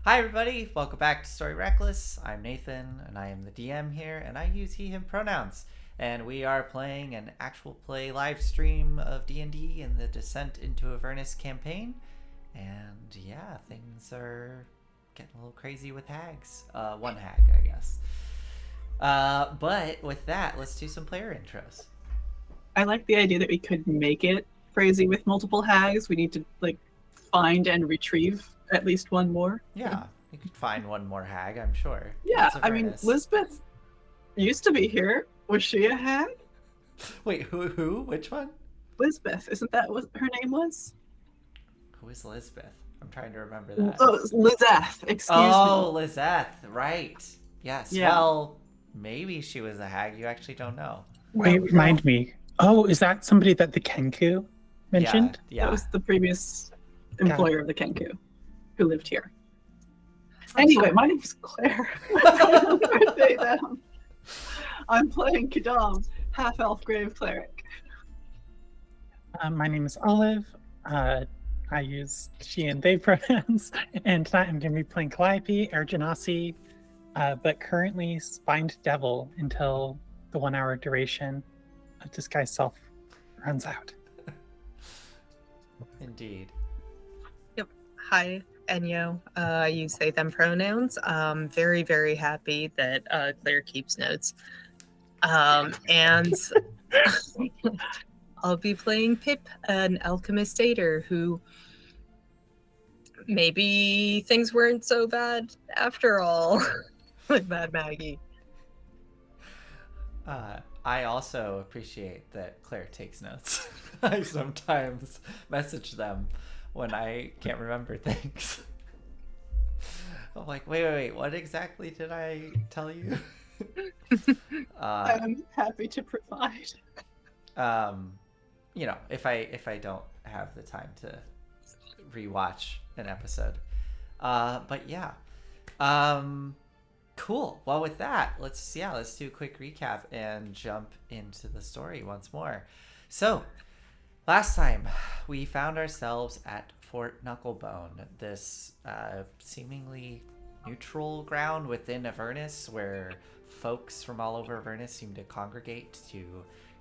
Hi, everybody. Welcome back to Story Reckless. I'm Nathan, and I am the DM here, and I use he/him pronouns. And we are playing an actual play live stream of D&D in the Descent into Avernus campaign. And yeah, things are getting a little crazy with hags. One hag, I guess. But with that, let's do some player intros. I like the idea that we could make it crazy with multiple hags. We need to find and retrieve at least one more. Yeah, you could find one more hag, I'm sure. Yeah, It's I mean, Avernus. Lisbeth used to be here. Was she a hag? Wait, who? Which one? Lisbeth, isn't that what her name was? Who is Lisbeth? I'm trying to remember that. Oh, Lizeth. Excuse Oh, me. Lizeth, right. Yes. Yeah. Well, maybe she was a hag. You actually don't know. Wait, remind me. Oh, is that somebody that the Kenku mentioned? Yeah. That was the previous employer of the Kenku who lived here. Anyway, my name's Claire. I'm playing Kadam, half-elf grave cleric. My name is Olive. I use she and they pronouns, and tonight I'm going to be playing Calliope, Ergenasi, but currently Spined Devil until the 1 hour duration of Disguise Self runs out. Indeed. Yep. Hi, Enyo. I use they, them pronouns. Very, very happy that Claire keeps notes. And I'll be playing Pip, an alchemist dater who maybe things weren't so bad after all with Mad Maggie. I also appreciate that Claire takes notes. I sometimes message them when I can't remember things. I'm like, wait, what exactly did I tell you? I'm happy to provide. You know, if I don't have the time to rewatch an episode. But yeah. Cool. Well, with that, let's do a quick recap and jump into the story once more. So, last time we found ourselves at Fort Knucklebone, this seemingly neutral ground within Avernus where folks from all over Avernus seem to congregate to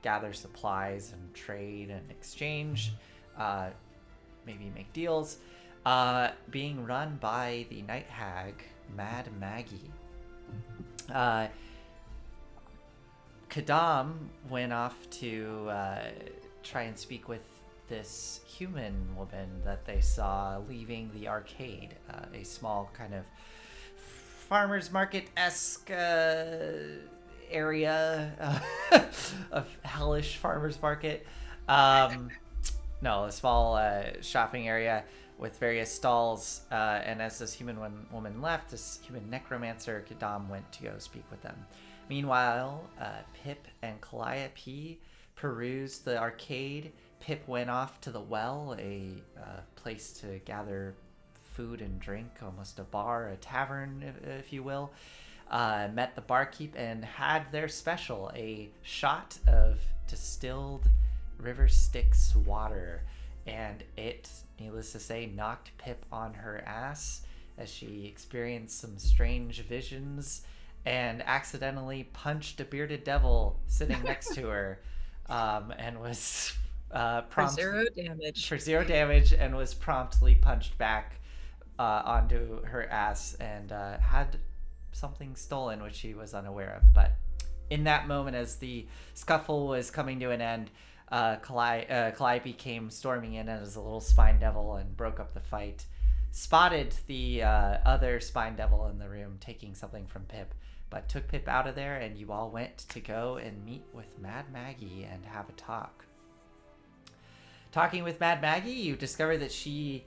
gather supplies and trade and exchange, maybe make deals, being run by the night hag, Mad Maggie. Kadam went off to try and speak with this human woman that they saw leaving the arcade, a small kind of farmer's market-esque area of hellish farmer's market. No, a small shopping area with various stalls, and as this human woman left, this human necromancer, Kadam, went to go speak with them. Meanwhile, Pip and Calliope perused the arcade. Pip went off to the well, a place to gather food and drink, almost a bar, a tavern, if you will. Met the barkeep and had their special, a shot of distilled River Styx water, and it, needless to say, knocked Pip on her ass as she experienced some strange visions and accidentally punched a bearded devil sitting next to her, and was For zero damage, and was promptly punched back onto her ass and had something stolen which she was unaware of. But in that moment, as the scuffle was coming to an end, Calliope came storming in as a little spine devil and broke up the fight. Spotted the other spine devil in the room taking something from Pip, but took Pip out of there, and you all went to go and meet with Mad Maggie and have a talk. Talking with Mad Maggie, you discover that she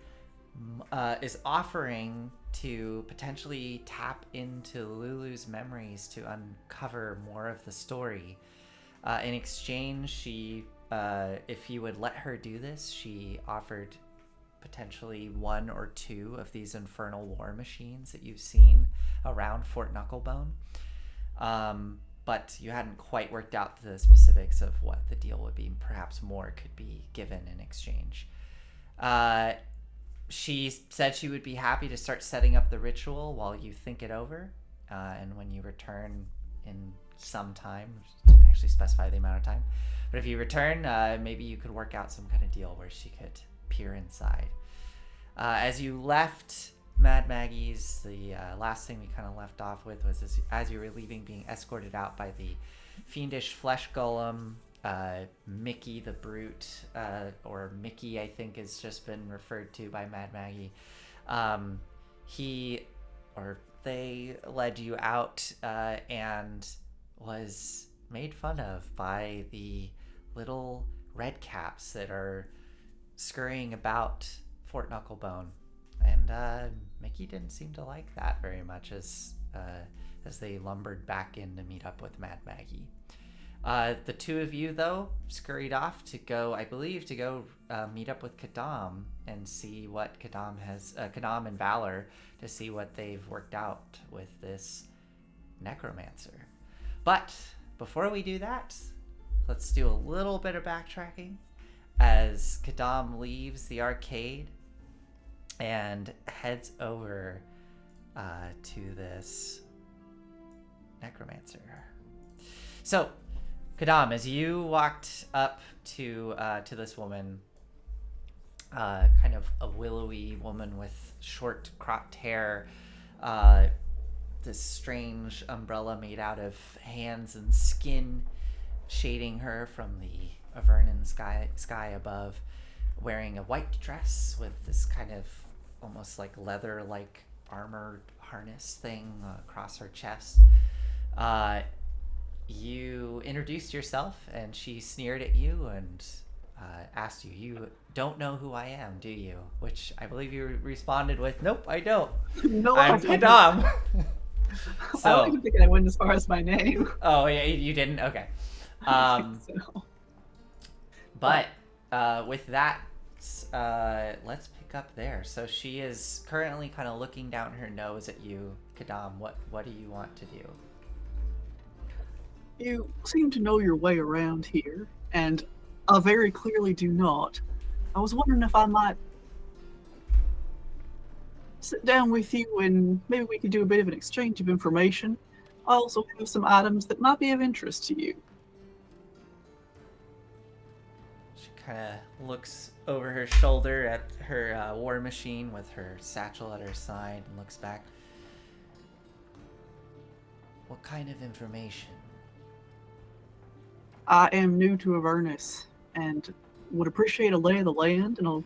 is offering to potentially tap into Lulu's memories to uncover more of the story. In exchange, she, if you would let her do this, she offered potentially 1 or 2 of these infernal war machines that you've seen around Fort Knucklebone. But you hadn't quite worked out the specifics of what the deal would be. Perhaps more could be given in exchange. she said she would be happy to start setting up the ritual while you think it over. And when you return in some time, didn't actually specify the amount of time, but if you return, maybe you could work out some kind of deal where she could peer inside. As you left Mad Maggie's, the last thing we kind of left off with was as you were leaving, being escorted out by the fiendish flesh golem, Mickey the Brute, or Mickey, I think, has just been referred to by Mad Maggie. They led you out and was made fun of by the little red caps that are scurrying about Fort Knucklebone. And Mickey didn't seem to like that very much as they lumbered back in to meet up with Mad Maggie. The two of you, though, scurried off to go meet up with Kadam and see what Kadam and Valor, to see what they've worked out with this necromancer. But before we do that, let's do a little bit of backtracking as Kadam leaves the arcade and heads over to this necromancer. So, Kadam, as you walked up to this woman, kind of a willowy woman with short cropped hair, this strange umbrella made out of hands and skin shading her from the Avernus sky above, wearing a white dress with this kind of almost like leather-like armor harness thing across her chest. You introduced yourself, and she sneered at you and asked you, "You don't know who I am, do you?" Which I believe you responded with, "Nope, I don't. No, I'm Kadam." I don't even think I went as far as my name. Oh, yeah, you didn't? Okay. I think so. But with that, let's pick up there. So she is currently kind of looking down her nose at you, Kadam. What do you want to do? You seem to know your way around here, and I very clearly do not. I was wondering if I might sit down with you and maybe we could do a bit of an exchange of information. I also have some items that might be of interest to you. She kind of looks over her shoulder at her war machine with her satchel at her side and looks back. What kind of information? I am new to Avernus and would appreciate a lay of the land and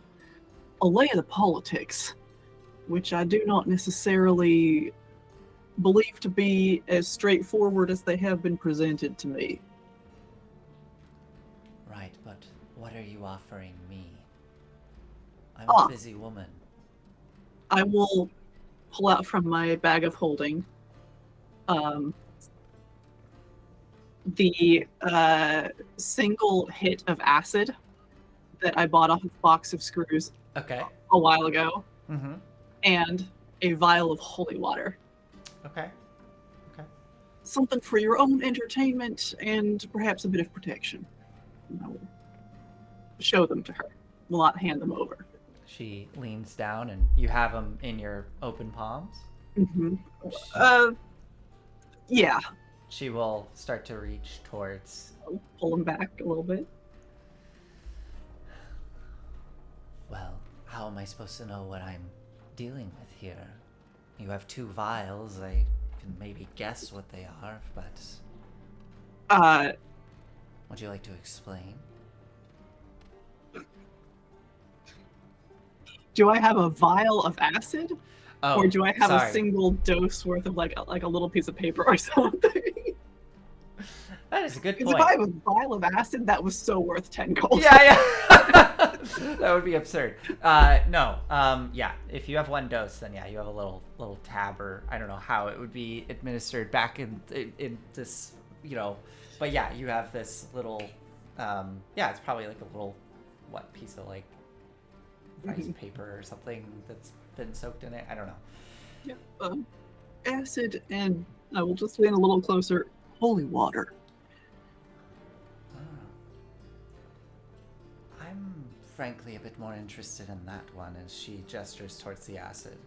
a lay of the politics, which I do not necessarily believe to be as straightforward as they have been presented to me. Right, but what are you offering me? I'm a busy woman. I will pull out from my bag of holding the single hit of acid that I bought off a box of screws Okay. a while ago, Mm-hmm. and a vial of holy water. Okay. Something for your own entertainment and perhaps a bit of protection. And I will show them to her. Will not hand them over. She leans down and you have them in your open palms. Mm-hmm. Yeah. She will start to reach towards. I'll pull them back a little bit. Well, how am I supposed to know what I'm dealing with here? You have two vials. I can maybe guess what they are, but would you like to explain? Do I have a vial of acid? Oh, Or do I have sorry. a single dose worth of like a little piece of paper or something? That is a good Because point. if I have a vial of acid, that was so worth 10 gold. Yeah. That would be absurd. No. Yeah. If you have one dose, then yeah, you have a little tab, or I don't know how it would be administered back in this, But yeah, you have this little. Yeah, it's probably like a little, piece of like rice paper or something that's been soaked in it. I don't know. Yeah. Acid and I will just lean a little closer. Holy water. I'm frankly a bit more interested in that one, as she gestures towards the acid.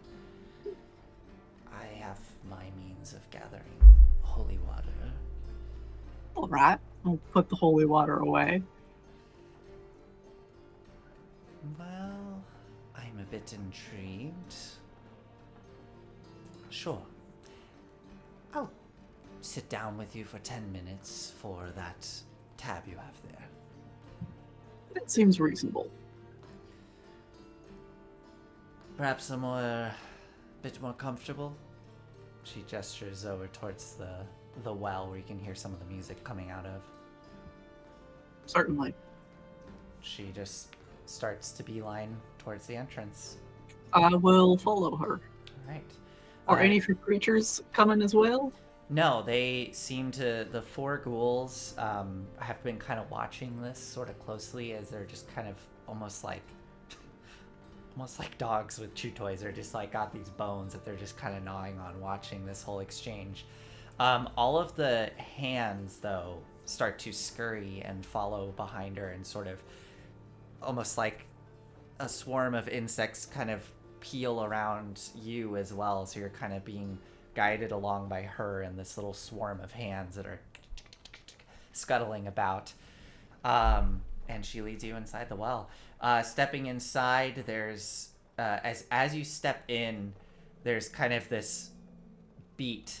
I have my means of gathering holy water. All right, I'll put the holy water away. Well, I'm a bit intrigued. Sure. I'll sit down with you for 10 minutes for that tab you have there. That seems reasonable. Perhaps a bit more comfortable? She gestures over towards the well where you can hear some of the music coming out of. Certainly. She just starts to beeline towards the entrance. I will follow her. All right. Are any of your creatures coming as well? No, they seem to. The four ghouls have been kind of watching this sort of closely, as they're just kind of almost like dogs with chew toys. They're just like got these bones that they're just kind of gnawing on, watching this whole exchange. All of the hands, though, start to scurry and follow behind her, and sort of almost like a swarm of insects kind of peel around you as well. So you're kind of being guided along by her and this little swarm of hands that are scuttling about. And she leads you inside the well. Stepping inside, there's as you step in, there's kind of this beat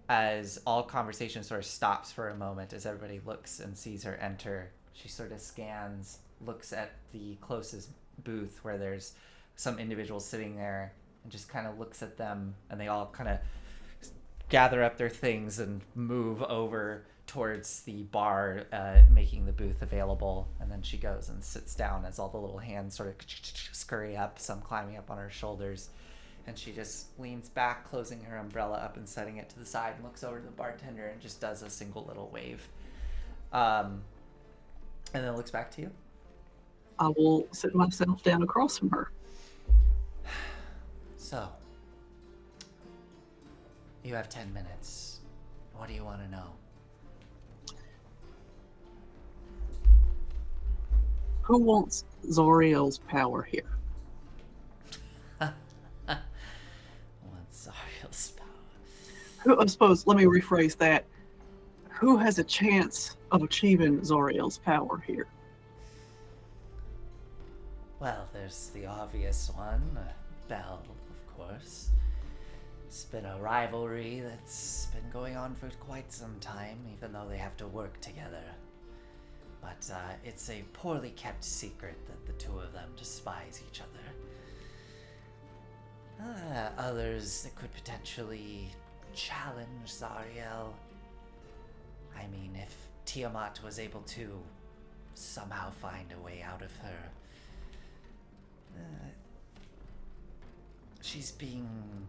as all conversation sort of stops for a moment as everybody looks and sees her enter. She sort of scans, looks at the closest booth where there's some individuals sitting there, and just kind of looks at them, and they all kind of gather up their things and move over towards the bar, making the booth available. And then she goes and sits down as all the little hands sort of scurry up, some climbing up on her shoulders. And she just leans back, closing her umbrella up and setting it to the side, and looks over to the bartender and just does a single little wave. And then looks back to you. I will sit myself down across from her. So, you have 10 minutes. What do you want to know? Who wants Zoriel's power here? What's Zariel's power? I suppose, let me rephrase that. Who has a chance of achieving Zoriel's power here? Well, there's the obvious one, Belle, of course. It's been a rivalry that's been going on for quite some time, even though they have to work together. But it's a poorly kept secret that the two of them despise each other. Others that could potentially challenge Zariel. I mean, if Tiamat was able to somehow find a way out of her, she's being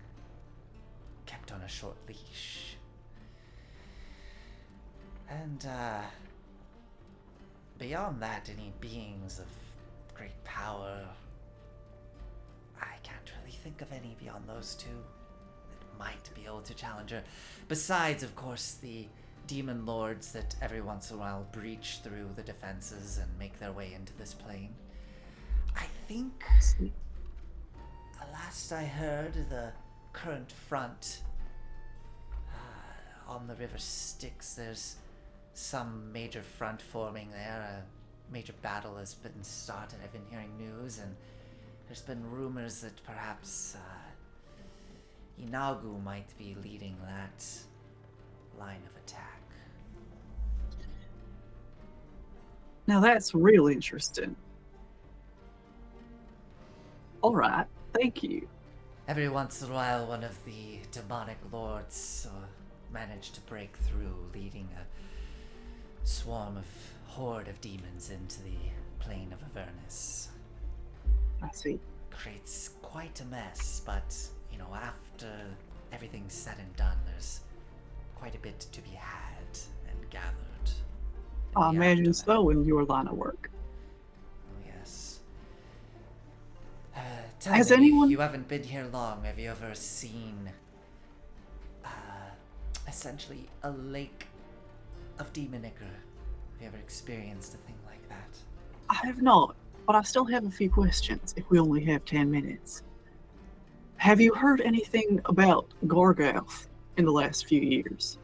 kept on a short leash. And beyond that, any beings of great power, I can't really think of any beyond those two that might be able to challenge her. Besides, of course, the demon lords that every once in a while breach through the defenses and make their way into this plane. I think, last I heard, the current front on the River Styx, there's some major front forming there. A major battle has been started. I've been hearing news, and there's been rumors that perhaps Inagu might be leading that line of attack. Now that's really interesting. All right, thank you. Every once in a while, one of the demonic lords managed to break through, leading a horde of demons into the plane of Avernus. I see. Creates quite a mess, but, after everything's said and done, there's quite a bit to be had and gathered. I imagine so in your line of work. Oh, yes. Tell Has me, anyone- you haven't been here long. Have you ever seen, essentially, a lake of demon ichor? Have you ever experienced a thing like that? I have not. but I still have a few questions if we only have 10 minutes. Have you heard anything about Gargouth in the last few years?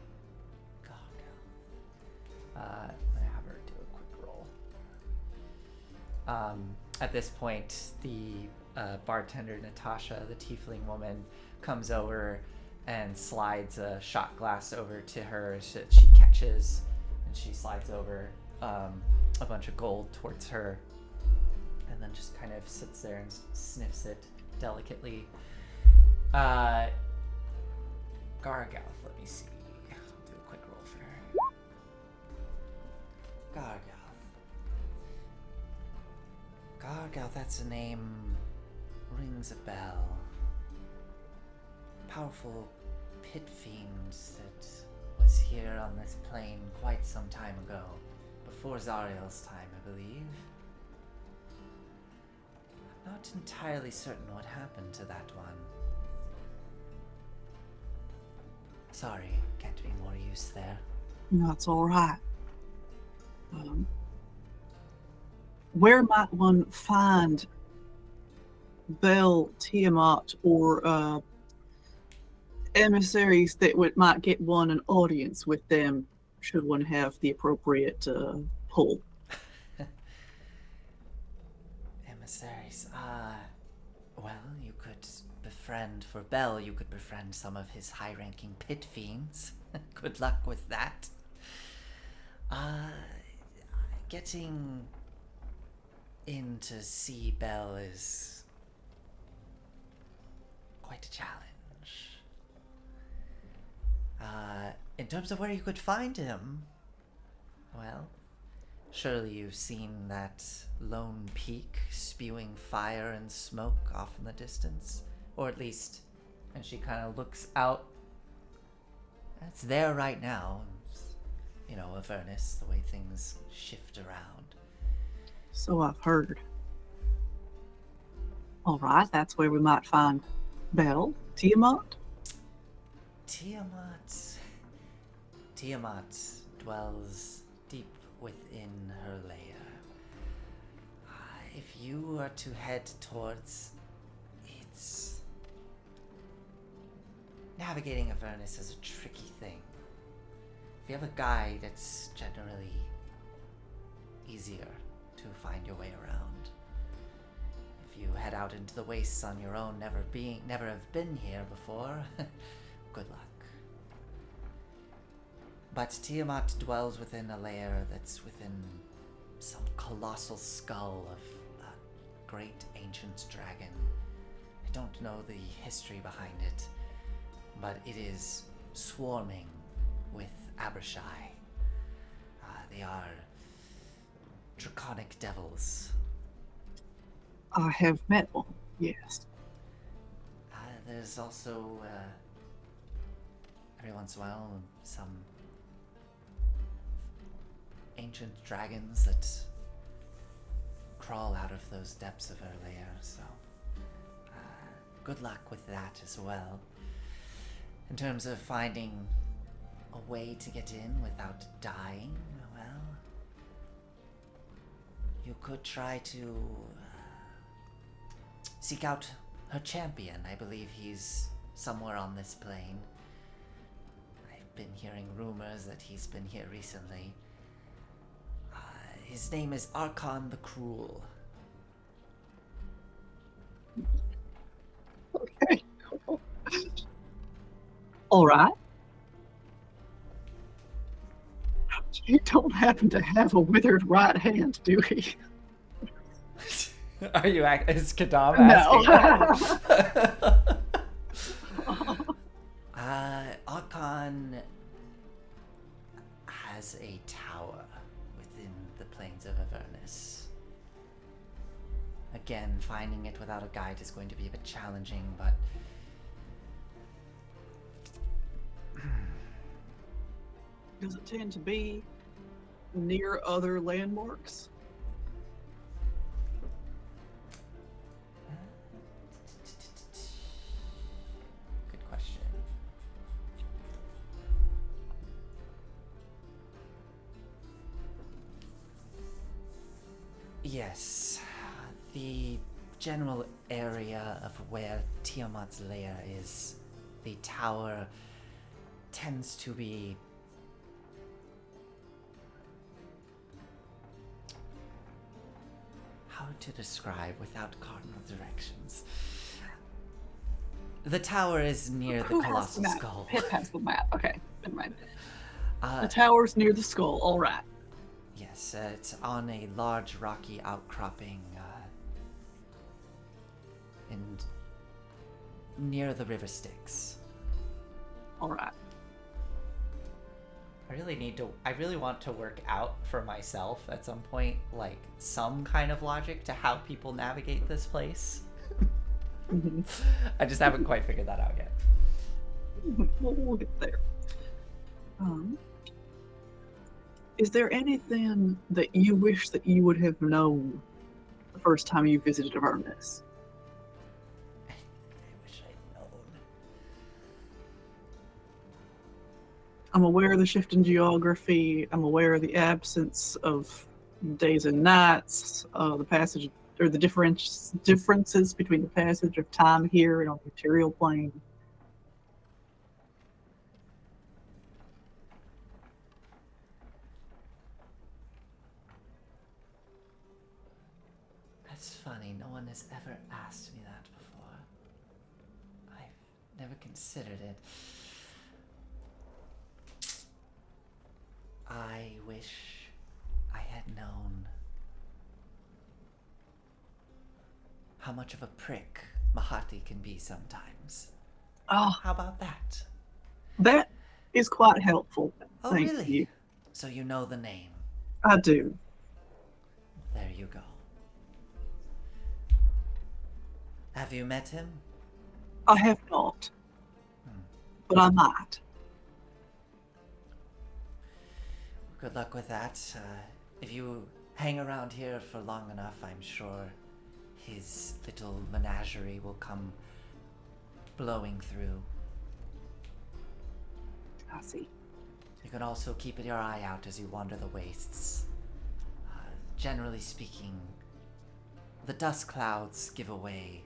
Let me have her do a quick roll. At this point, the bartender Natasha, the tiefling woman, comes over and slides a shot glass over to her that she catches, and she slides over a bunch of gold towards her, and then just kind of sits there and sniffs it delicately. Gargouth, let me see. I'll do a quick roll for her. Gargouth, that's a name. Rings a bell. Powerful pit fiend that was here on this plane quite some time ago. Before Zariel's time, I believe. I'm not entirely certain what happened to that one. Sorry, can't be more use there. That's all right. Where might one find Bel, Tiamat, or emissaries that might get one an audience with them should one have the appropriate pull? Emissaries. Well, you could befriend, for Bel, you could befriend some of his high-ranking pit fiends. Good luck with that. Getting in to see Bel is quite a challenge. In terms of where you could find him, well, surely you've seen that lone peak spewing fire and smoke off in the distance, or at least, and she kind of looks out. It's there right now. You know, Avernus, the way things shift around. So I've heard. All right, that's where we might find Bel, Tiamat. Tiamat dwells deep within her lair. If you are to head towards its... Navigating Avernus is a tricky thing. If you have a guide, it's generally easier to find your way around. If you head out into the wastes on your own, never have been here before, good luck. But Tiamat dwells within a lair that's within some colossal skull of a great ancient dragon. I don't know the history behind it, but it is swarming with Abershai. They are draconic devils. I have met one, yes. There's also, every once in a while, some ancient dragons that crawl out of those depths of her lair, so good luck with that as well. In terms of finding a way to get in without dying, well, you could try to seek out her champion. I believe he's somewhere on this plane. I've been hearing rumors that he's been here recently. His name is Archon the Cruel. Okay. All right. You don't happen to have a withered right hand, do you? Are you is Kadam No. Archon has a tower within the plains of Avernus. Again, finding it without a guide is going to be a bit challenging, but Does it tend to be near other landmarks? good question. Yes. The general area of where Tiamat's lair is, the tower tends to be how to describe without cardinal directions. The tower is near the Who has colossal map? skull. Pip has the map. Okay, never mind. Uh, The tower's near the skull. All right. Yes, it's on a large rocky outcropping and near the river Styx. All right. I really want to work out for myself at some point, like, some kind of logic to how people navigate this place. Mhm. I just haven't quite figured that out yet. We'll get there. Is there anything that you wish that you would have known the first time you visited Avernus? I wish I'd known. I'm aware of the shift in geography. I'm aware of the absence of days and nights, the passage or the differences between the passage of time here and on the material plane. That's funny, no one has ever asked me that before. I've never considered it. I wish I had known how much of a prick Mahati can be sometimes. Oh, How about that? that is quite helpful. Oh, Thank really? you. So you know the name. I do. There you go. Have you met him? I have not, but I might. Good luck with that. If you hang around here for long enough, I'm sure his little menagerie will come blowing through. I see. You can also keep your eye out as you wander the wastes. Generally speaking, the dust clouds give away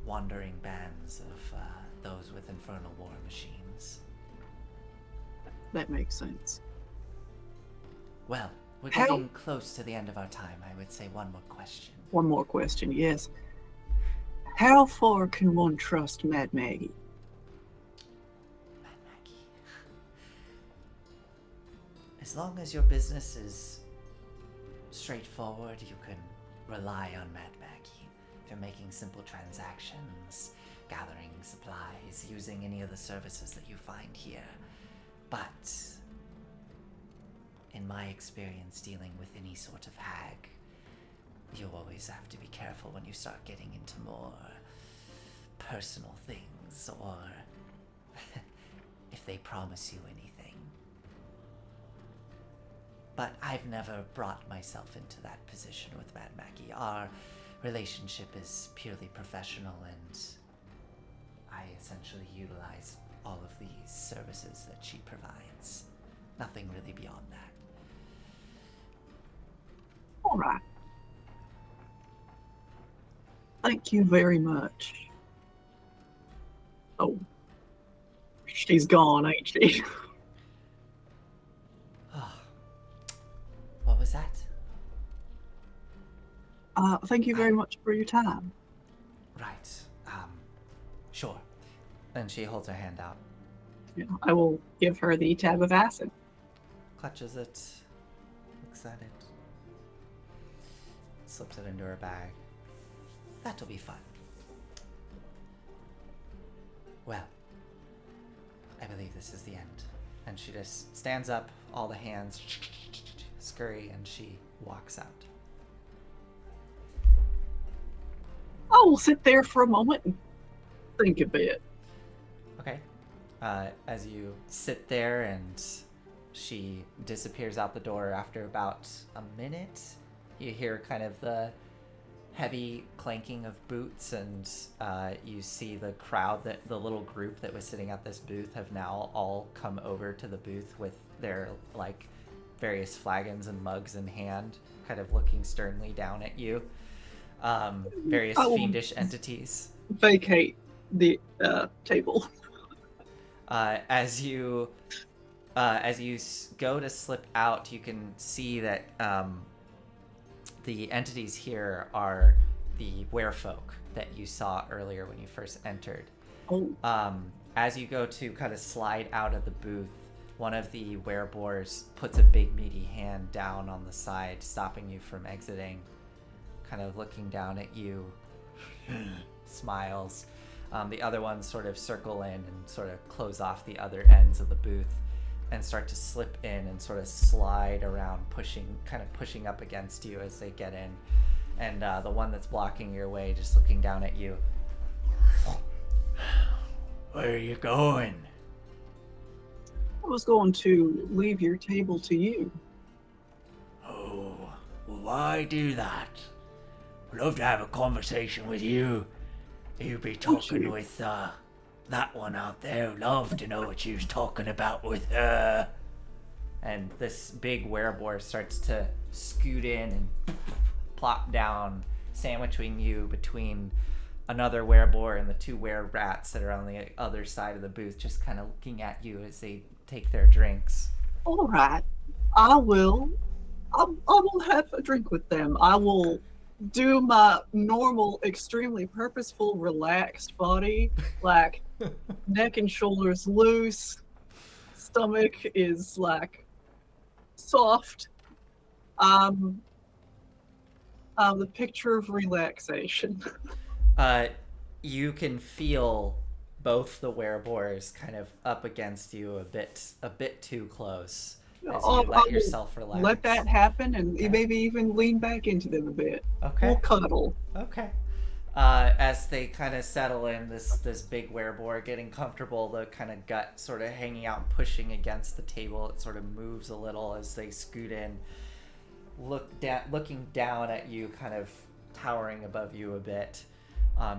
wandering bands of those with infernal war machines. That makes sense. Well, we're How- getting close to the end of our time. I would say one more question. One more question, yes. How far can one trust Mad Maggie? Mad Maggie. As long as your business is straightforward, you can rely on Mad Maggie. If you're making simple transactions, gathering supplies, using any of the services that you find here. But in my experience dealing with any sort of hag, you always have to be careful when you start getting into more personal things, or if they promise you anything. But I've never brought myself into that position with Mad Maggie. Our relationship is purely professional, and I essentially utilize all of these services that she provides. Nothing really beyond that. All right. Thank you very much. Oh, she's gone, ain't she? What was that? Thank you very much for your time. Right. Sure. And she holds her hand out, Yeah, I will give her the tab of acid. clutches it, looks at it, slips it into her bag. That'll be fun. Well, I believe this is the end. And she just stands up, all the hands scurry, and she walks out. I will sit there for a moment and think a bit. Okay. As you sit there and she disappears out the door after about a minute, you hear kind of the heavy clanking of boots, and you see the crowd, that the little group that was sitting at this booth have now all come over to the booth with their like various flagons and mugs in hand, kind of looking sternly down at you. various I will- fiendish entities. Vacate the table. As you go to slip out, you can see that the entities here are the werefolk that you saw earlier when you first entered. Oh, As you go to kind of slide out of the booth, one of the werebores puts a big meaty hand down on the side, stopping you from exiting, kind of looking down at you, smiles. The other ones sort of circle in and sort of close off the other ends of the booth and start to slip in and sort of slide around, kind of pushing up against you as they get in. And the one that's blocking your way, just looking down at you. Where are you going? I was going to leave your table to you. Oh, well, why do that? I'd love to have a conversation with you. You'd be talking with that one out there. Love to know what you was talking about with her. And this big werebore starts to scoot in and plop down, sandwiching you between another werebore and the two were-rats that are on the other side of the booth, just kind of looking at you as they take their drinks. All right, I will have a drink with them. I will do my normal, extremely purposeful, relaxed body, like neck and shoulders loose, stomach is like soft. The picture of relaxation. You can feel both the werebores kind of up against you a bit too close as you let yourself relax. Let that happen, and maybe even lean back into them a bit. Okay. We'll cuddle. Okay. As they kind of settle in, this big werebore getting comfortable, the kind of gut sort of hanging out and pushing against the table. It sort of moves a little as they scoot in, looking down at you, kind of towering above you a bit.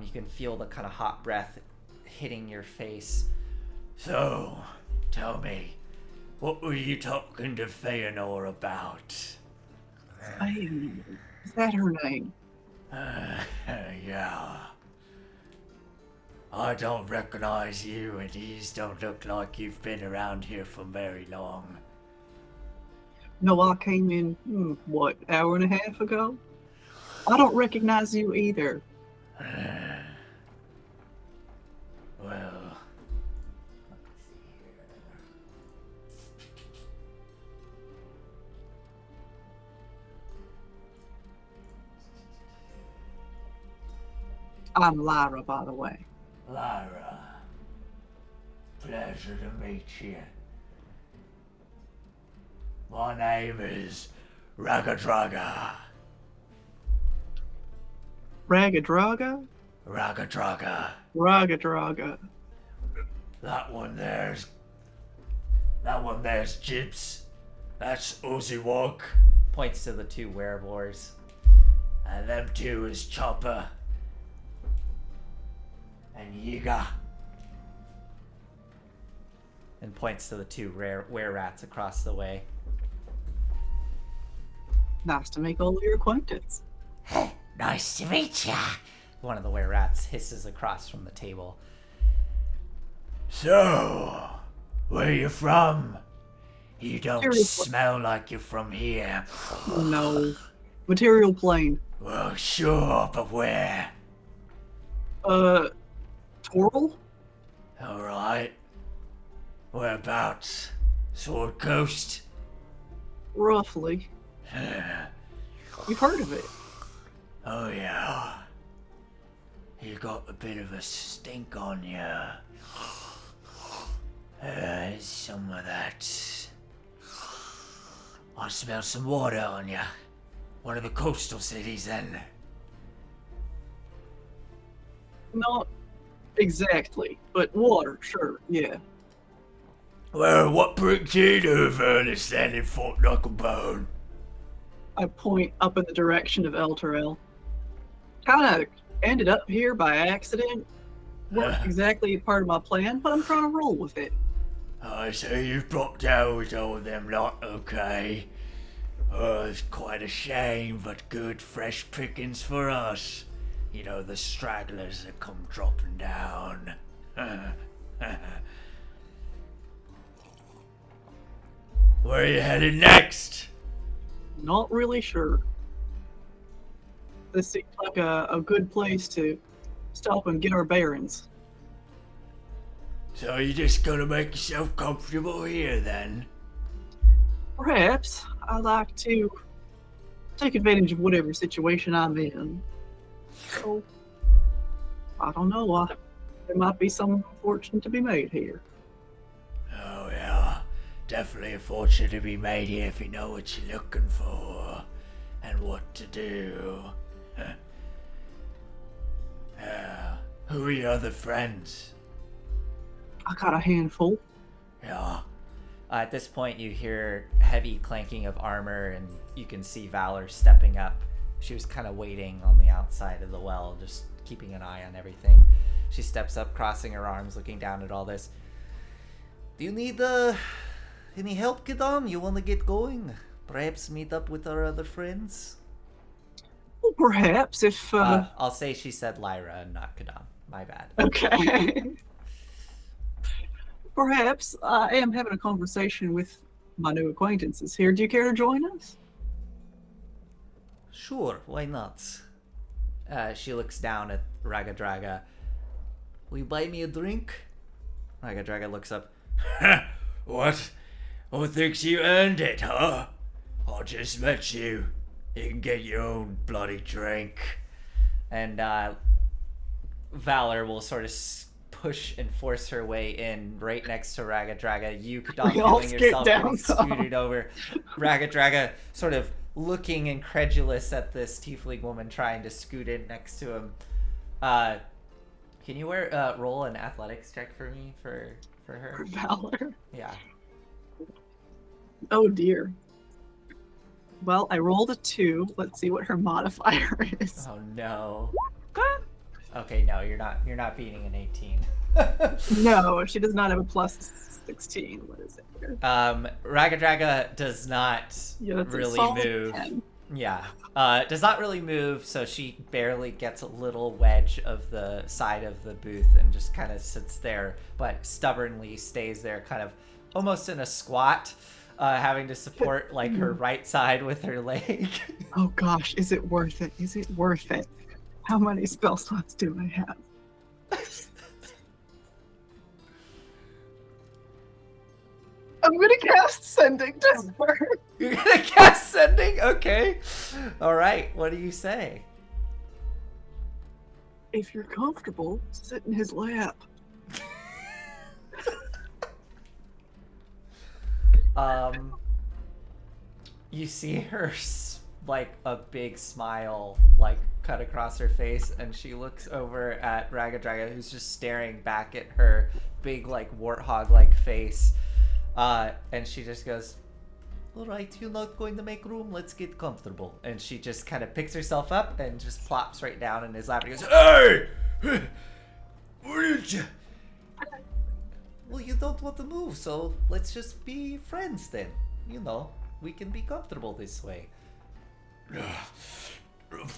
You can feel the kind of hot breath hitting your face. So, tell me, what were you talking to Feanor about? Is that her name? Yeah. I don't recognize you, and these don't look like you've been around here for very long. No, I came in, hour and a half ago? I don't recognize you either. Well, I'm Lyra, by the way. Lyra, pleasure to meet you. My name is Ragadraga. Ragadraga? Ragadraga. Ragadraga. That one there's Jibs. That's Oziwog. Points to the two werebores. And them two is Chopper. And Yiga. And points to the two were-rats across the way. Nice to make all your acquaintance. Nice to meet ya. One of the were-rats hisses across from the table. So, where you from? You don't Seriously. smell like you're from here. No. Material plane. Well, sure, but where? Toral? Alright. Whereabouts? Sword Coast? Roughly. You've heard of it. Oh yeah. You got a bit of a stink on you. Some of that. I smell some water on you. One of the coastal cities then. Not exactly, but water, sure, yeah. Well, what brings you to Avernus then in Fort Knucklebone? I point up in the direction of Elturel. Kind of ended up here by accident. Wasn't exactly part of my plan, but I'm trying to roll with it. I see you've dropped down with all them lot, okay. Oh, it's quite a shame, but good fresh pickings for us. You know, the stragglers that come dropping down. Where are you headed next? Not really sure. This seems like a good place to stop and get our bearings. So you're just gonna make yourself comfortable here, then? Perhaps I like to take advantage of whatever situation I'm in. So, I don't know. There might be some fortune to be made here. Oh, yeah. Definitely a fortune to be made here if you know what you're looking for and what to do. Who are your other friends? I got a handful. Yeah. At this point, you hear heavy clanking of armor, and you can see Valor stepping up. She was kind of waiting on the outside of the well, just keeping an eye on everything. She steps up, crossing her arms, looking down at all this. Do you need any help, Kidam? You want to get going? Perhaps meet up with our other friends? Well, perhaps if. I'll say she said Lyra and not Kidam. My bad. Okay. Perhaps I am having a conversation with my new acquaintances here. Do you care to join us? Sure, why not? She looks down at Ragadraga. Will you buy me a drink? Ragadraga looks up. What? Who thinks you earned it, huh? I just met you. You can get your own bloody drink. And Valor will sort of push and force her way in right next to Ragadraga. You, Kidam, We all feeling skate yourself down, getting so. scooted over. Ragadraga sort of looking incredulous at this tiefling woman trying to scoot in next to him. Can you roll an athletics check for me for her? Valor. Yeah. Oh dear. Well, I rolled a 2. Let's see what her modifier is. Oh no. Okay, no, you're not beating an 18. No, she does not have a plus 16. What is it here? Ragadraga does not Yeah, that's a really solid move. 10. Yeah. Does not really move, so she barely gets a little wedge of the side of the booth and just kind of sits there, but stubbornly stays there, kind of almost in a squat, having to support like her right side with her leg. Oh gosh, is it worth it? Is it worth it? How many spell slots do I have? I'm gonna cast Sending Disperse. You're gonna cast Sending? Okay. Alright, what do you say? If you're comfortable, sit in his lap. You see her like a big smile like cut across her face, and she looks over at Ragadraga, who's just staring back at her big like warthog like face, and she just goes, all right, you're not going to make room, let's get comfortable. And she just kind of picks herself up and just plops right down in his lap and goes, Hey! What did you... well, you don't want to move, so let's just be friends then. You know, we can be comfortable this way.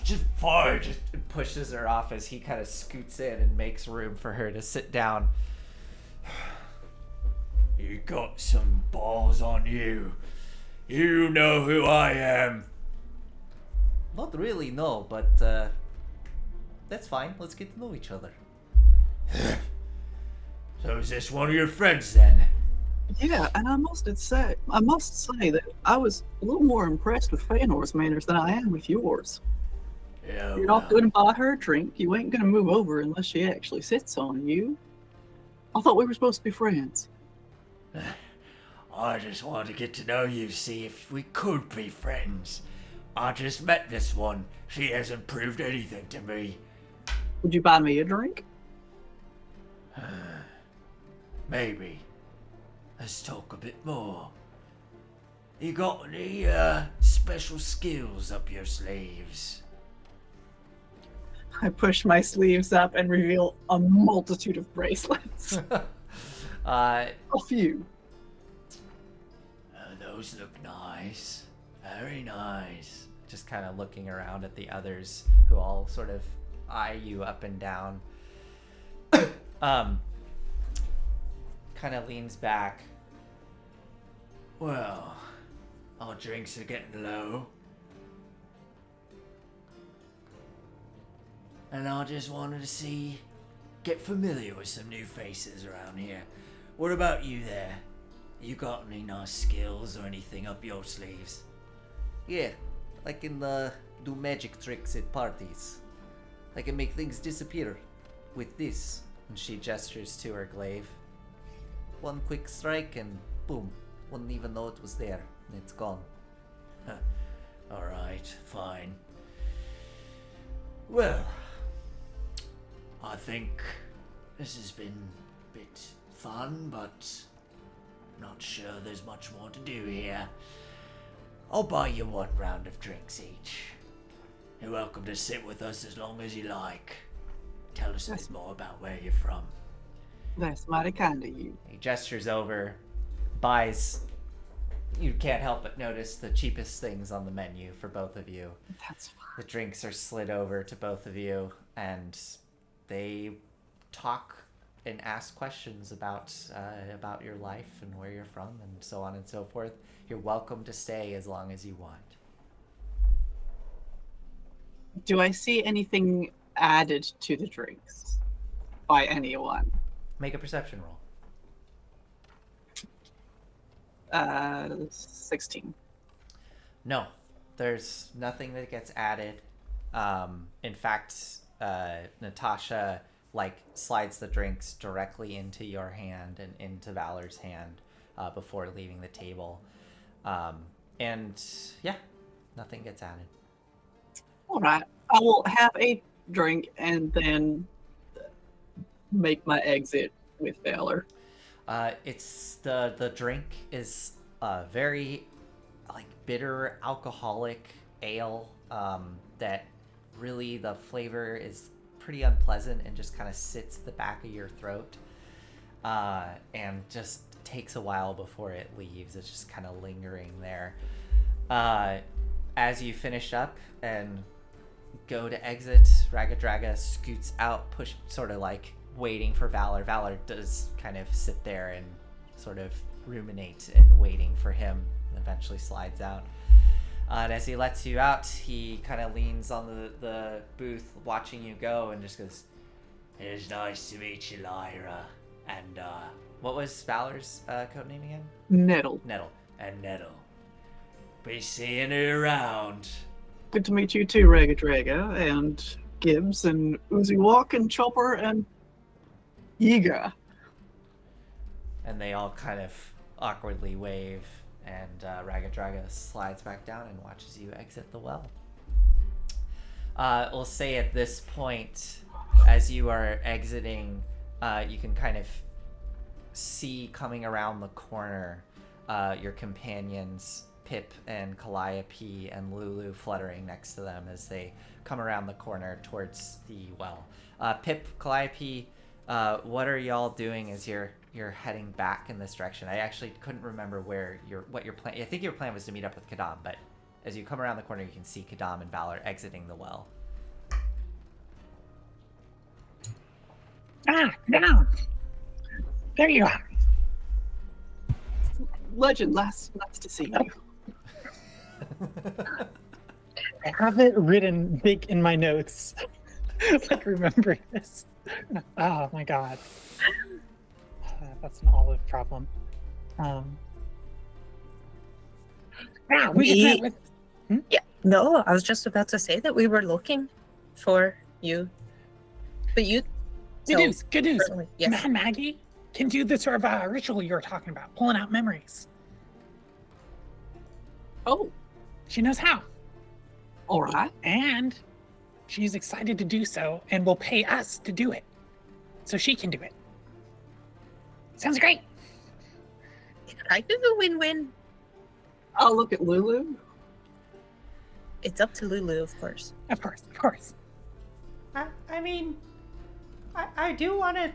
Just fine. Just pushes her off as he kind of scoots in and makes room for her to sit down. You got some balls on you. You know who I am. Not really, no, but that's fine. Let's get to know each other. So is this one of your friends then? Yeah, and I must say that I was a little more impressed with Feanor's manners than I am with yours. Yeah, You're not gonna buy her a drink. You ain't gonna move over unless she actually sits on you. I thought we were supposed to be friends. I just wanted to get to know you, see if we could be friends. I just met this one. She hasn't proved anything to me. Would you buy me a drink? Maybe. Let's talk a bit more. You got any special skills up your sleeves? I push my sleeves up and reveal a multitude of bracelets. A few. Those look nice. Very nice. Just kind of looking around at the others who all sort of eye you up and down. Kind of leans back. Well, our drinks are getting low. And I just wanted to get familiar with some new faces around here. What about you there? You got any nice skills or anything up your sleeves? Yeah, I can do magic tricks at parties. I can make things disappear with this. And she gestures to her glaive. One quick strike and boom. Wouldn't even know it was there. And it's gone. Alright, fine. Well, I think this has been a bit fun, but not sure there's much more to do here. I'll buy you one round of drinks each. You're welcome to sit with us as long as you like. Tell us a bit more about where you're from. That's mighty kind of you. He gestures over, buys. You can't help but notice the cheapest things on the menu for both of you. That's fine. The drinks are slid over to both of you, and they talk and ask questions about your life and where you're from and so on and so forth. You're welcome to stay as long as you want. Do I see anything added to the drinks by anyone? Make a perception roll. 16. No, there's nothing that gets added. In fact, Natasha slides the drinks directly into your hand and into Valor's hand before leaving the table. And yeah, nothing gets added. All right. I will have a drink and then make my exit with Valor. It's the drink is very bitter alcoholic ale that really the flavor is pretty unpleasant and just kind of sits at the back of your throat and just takes a while before it leaves. It's just kind of lingering there. As you finish up and go to exit, Ragadraga scoots out, waiting for Valor. Valor does kind of sit there and sort of ruminate and waiting for him, and eventually slides out. And as he lets you out, he kind of leans on the booth watching you go and just goes, It is nice to meet you, Lyra. And, what was Valor's code name again? Nettle. Nettle. and Nettle. Be seeing you around. Good to meet you too, Ragadraga, and Gibbs, and Uzi Walk, and Chopper, and Yiga. And they all kind of awkwardly wave, and Ragadraga slides back down and watches you exit the well. We'll say at this point, as you are exiting, you can kind of see coming around the corner your companions, Pip and Calliope and Lulu, fluttering next to them as they come around the corner towards the well. Pip, Calliope, what are y'all doing as you're heading back in this direction? I actually couldn't remember what your plan. I think your plan was to meet up with Kadam, but as you come around the corner, you can see Kadam and Valor exiting the well. Down. There you are. Legend, nice to see you. I have it written big in my notes. Remember this. Oh my god. That's an Olive problem. Yeah, no, I was just about to say that we were looking for you. But you... Good news. Yes. Mad Maggie can do the sort of ritual you were talking about, pulling out memories. Oh, She knows how. all right. And she's excited to do so and will pay us to do it. So she can do it. Sounds great. It's kind of a win-win. I'll look at Lulu. It's up to Lulu, of course. Of course. I mean, I do want to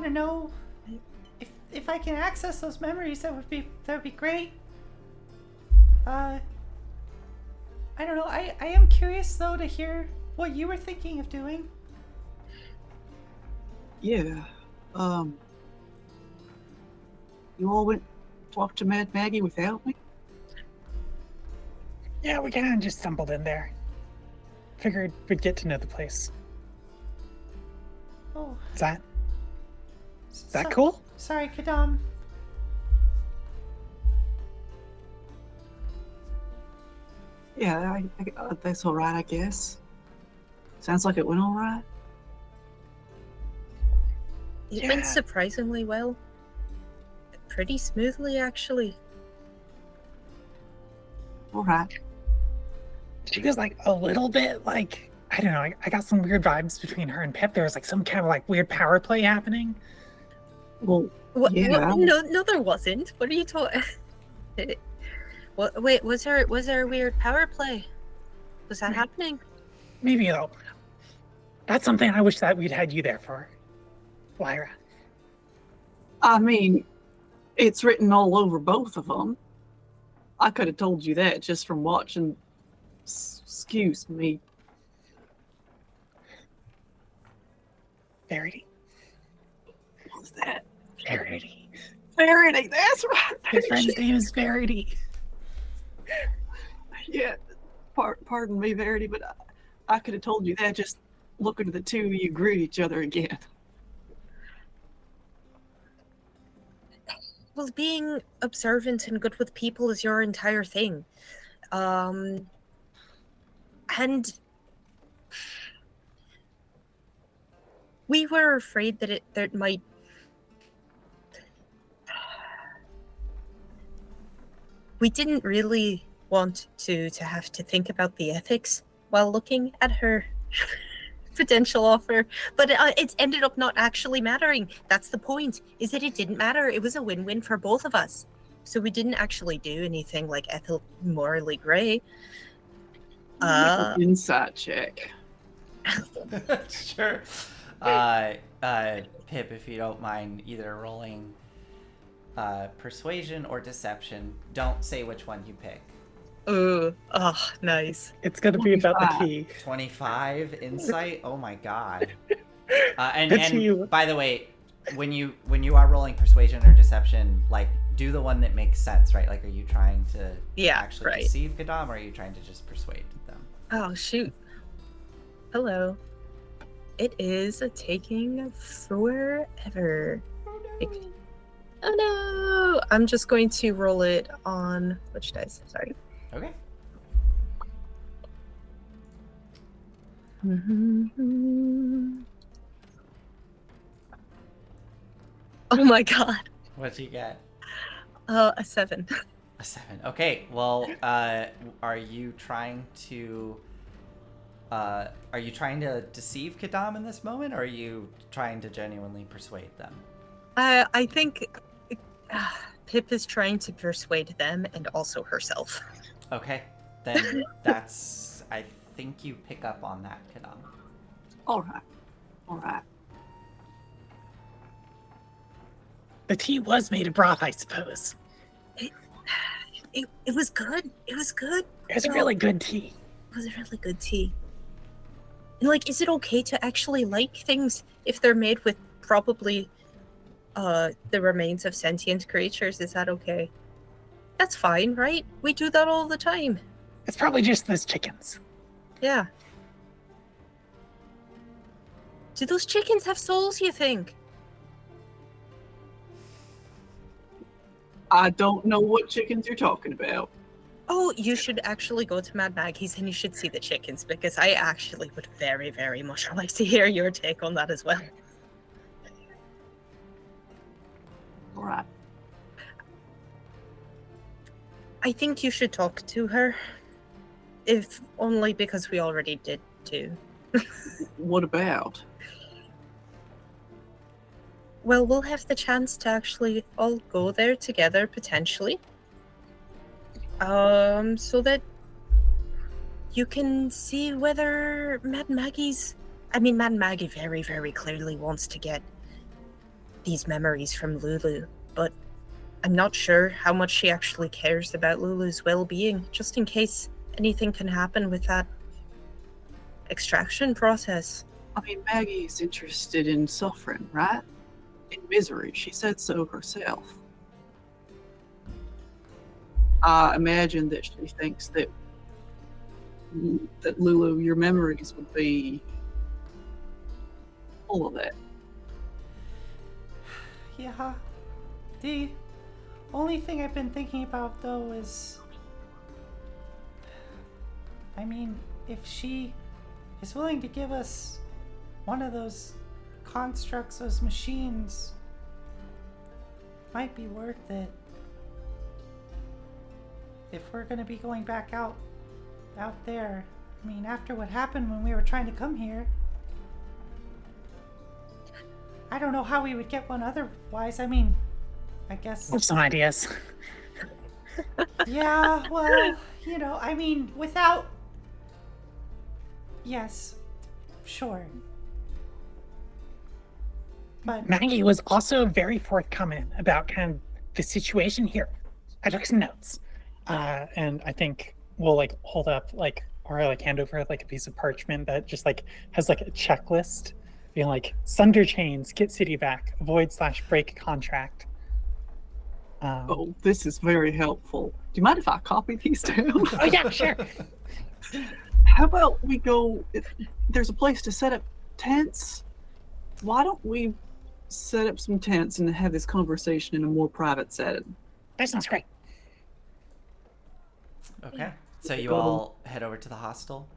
know if I can access those memories. That would be great. I don't know. I am curious though to hear what you were thinking of doing. Yeah. You all went talk to Mad Maggie without me? Yeah, we kind of just stumbled in there. Figured we'd get to know the place. Oh, Is that cool? Sorry, Kadam. Yeah, that's all right, I guess. Sounds like it went all right. It Yeah. went surprisingly well. Pretty smoothly, actually. All right. She was like a little bit like, I don't know, I got some weird vibes between her and Pip. There was like some kind of like weird power play happening. Well, What? yeah. No, there wasn't. What are you talking? Wait, was there a weird power play? Was that happening? Maybe though. That's something I wish that we'd had you there for, Lyra. I mean, it's written all over both of them. I could have told you that just from watching. Excuse me. Verity. What was that? Verity. Verity, that's right. His friend's name is Verity. Yeah, pardon me, Verity, but I could have told you that just looking at the two of you greet each other again. Well, being observant and good with people is your entire thing. And we were afraid that there might. We didn't really want to have to think about the ethics while looking at her potential offer, but it ended up not actually mattering. That's the point, is that it didn't matter. It was a win-win for both of us. So we didn't actually do anything like ethical, morally gray. Insight check. Sure. Pip, if you don't mind, either rolling persuasion or deception. Don't say which one you pick. Oh, nice. It's gonna be about the tea. 25 insight. Oh my god. The tea. And by the way, when you are rolling persuasion or deception, like do the one that makes sense, right? Like, are you trying to actually deceive Gadam, or are you trying to just persuade them? Oh shoot. Hello. It is taking forever. Oh no! I'm just going to roll it on which dice? Sorry. Okay. Oh my god. What'd you get? A 7. A 7. Okay. Well, are you trying to deceive Kadam in this moment, or are you trying to genuinely persuade them? I think Pip is trying to persuade them and also herself. Okay, then that's. I think you pick up on that, Kadam. All right. The tea was made of broth, I suppose. It was good. It was good. It was a really good tea. It was a really good tea. And like, is it okay to actually like things if they're made with probably the remains of sentient creatures? Is that okay? That's fine, right? We do that all the time. It's probably just those chickens. Yeah. Do those chickens have souls, you think? I don't know what chickens you're talking about. Oh, you should actually go to Mad Maggie's and you should see the chickens, because I actually would very, very much like to hear your take on that as well. All right. I think you should talk to her. If only because we already did too. What about? Well, we'll have the chance to actually all go there together, potentially. So that you can see whether Mad Maggie very, very clearly wants to get these memories from Lulu, but I'm not sure how much she actually cares about Lulu's well-being, just in case anything can happen with that extraction process. I mean, Maggie's interested in suffering, right? In misery. She said so herself. I imagine that she thinks that Lulu, your memories would be full of that. Yeah. The only thing I've been thinking about, though, is... I mean, if she is willing to give us one of those constructs, those machines, might be worth it. If we're gonna be going back out there. I mean, after what happened when we were trying to come here, I don't know how we would get one otherwise. I mean, I guess... I have some ideas. Yeah, well, you know, I mean, without... Yes, sure. But... Maggie was also very forthcoming about kind of the situation here. I took some notes. And I think we'll like hold up like, or like hand over like a piece of parchment that just like has like a checklist being like sunder chains, get city back, avoid/break contract. Oh, this is very helpful. Do you mind if I copy these down? Oh yeah, sure. How about we go? There's a place to set up tents. Why don't we set up some tents and have this conversation in a more private setting? That sounds great. Okay, so you all head over to the hostel?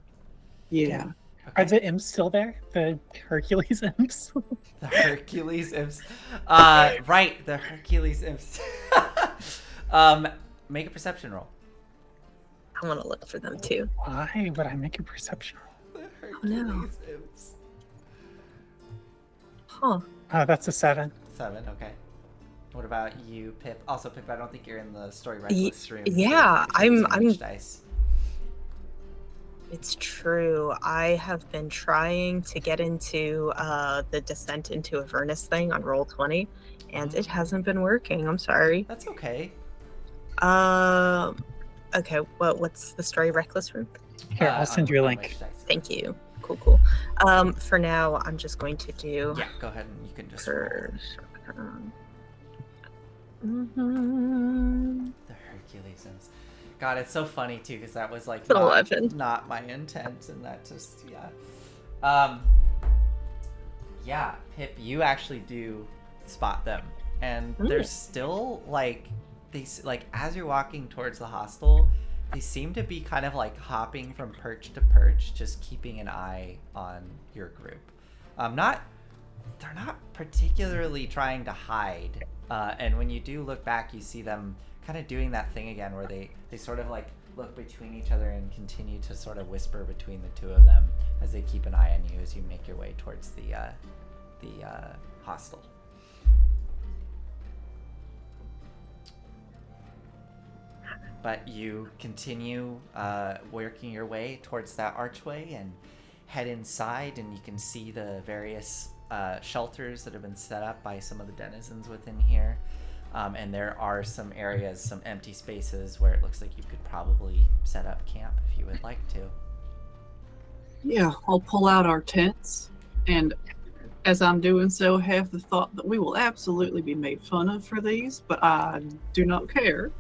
Yeah. Are Okay. the imps still there? The Hercules imps? The Hercules imps. Right, the Hercules imps. Make a perception roll. I want to look for them too. Why would I make a perception roll? The no. Hercules imps. Huh. That's a 7. 7, okay. What about you, Pip? Also, Pip, I don't think you're in the story reckless room. Yeah, so you I'm- can use dice. It's true. I have been trying to get into the Descent into Avernus thing on Roll20, and it hasn't been working. I'm sorry. That's okay. Okay, what's the story reckless room? Here, I'll send you a on link. which dice? Thank you. Cool. For now, I'm just going to do Yeah, go ahead and you can just roll. Mhm. The Hercules imps. God, it's so funny too, because that was like It's an 11. not my intent, and that just yeah. Yeah, Pip, you actually do spot them, and they're still like like as you're walking towards the hostel, they seem to be kind of like hopping from perch to perch, just keeping an eye on your group. They're not particularly trying to hide, and when you do look back, you see them kind of doing that thing again where they sort of like look between each other and continue to sort of whisper between the two of them as they keep an eye on you as you make your way towards the hostel. But you continue working your way towards that archway and head inside, and you can see the various shelters that have been set up by some of the denizens within here. And there are some areas, some empty spaces where it looks like you could probably set up camp if you would like to. Yeah, I'll pull out our tents, and as I'm doing so, have the thought that we will absolutely be made fun of for these, but I do not care.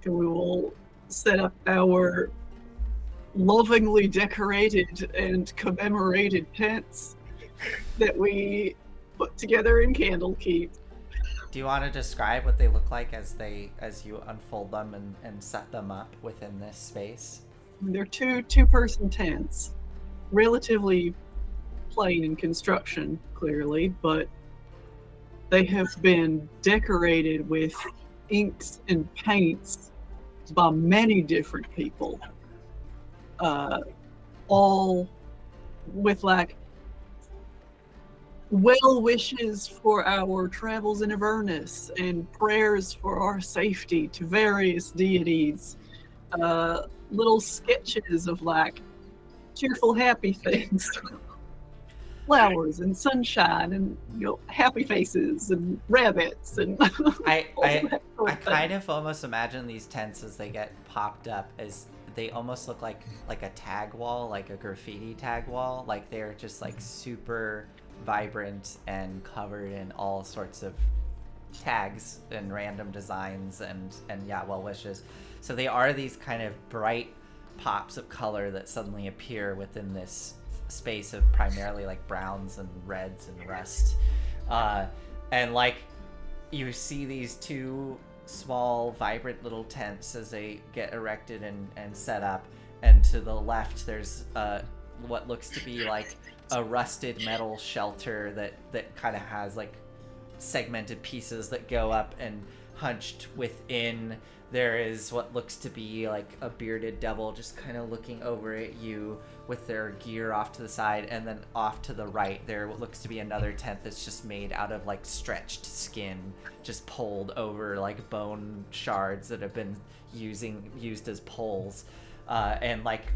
And we will set up our lovingly decorated and commemorated tents that we put together in Candlekeep. Do you want to describe what they look like as you unfold them and set them up within this space? They're two-person tents, relatively plain in construction, clearly, but they have been decorated with inks and paints by many different people, all with like well wishes for our travels in Avernus and prayers for our safety to various deities, little sketches of like cheerful happy things. flowers and sunshine and happy faces and rabbits and I all that sort I of kind thing. of almost imagine these tents as they get popped up as they almost look like a tag wall, like a graffiti tag wall. Like they're just like super vibrant and covered in all sorts of tags and random designs and yeah, well wishes. So they are these kind of bright pops of color that suddenly appear within this space of primarily like browns and reds and rust. And like you see these two small vibrant little tents as they get erected and set up, and to the left there's what looks to be like a rusted metal shelter that kind of has like segmented pieces that go up, and hunched within there is what looks to be like a bearded devil just kind of looking over at you with their gear off to the side. And then off to the right there looks to be another tent that's just made out of like stretched skin, just pulled over like bone shards that have been used as poles. And like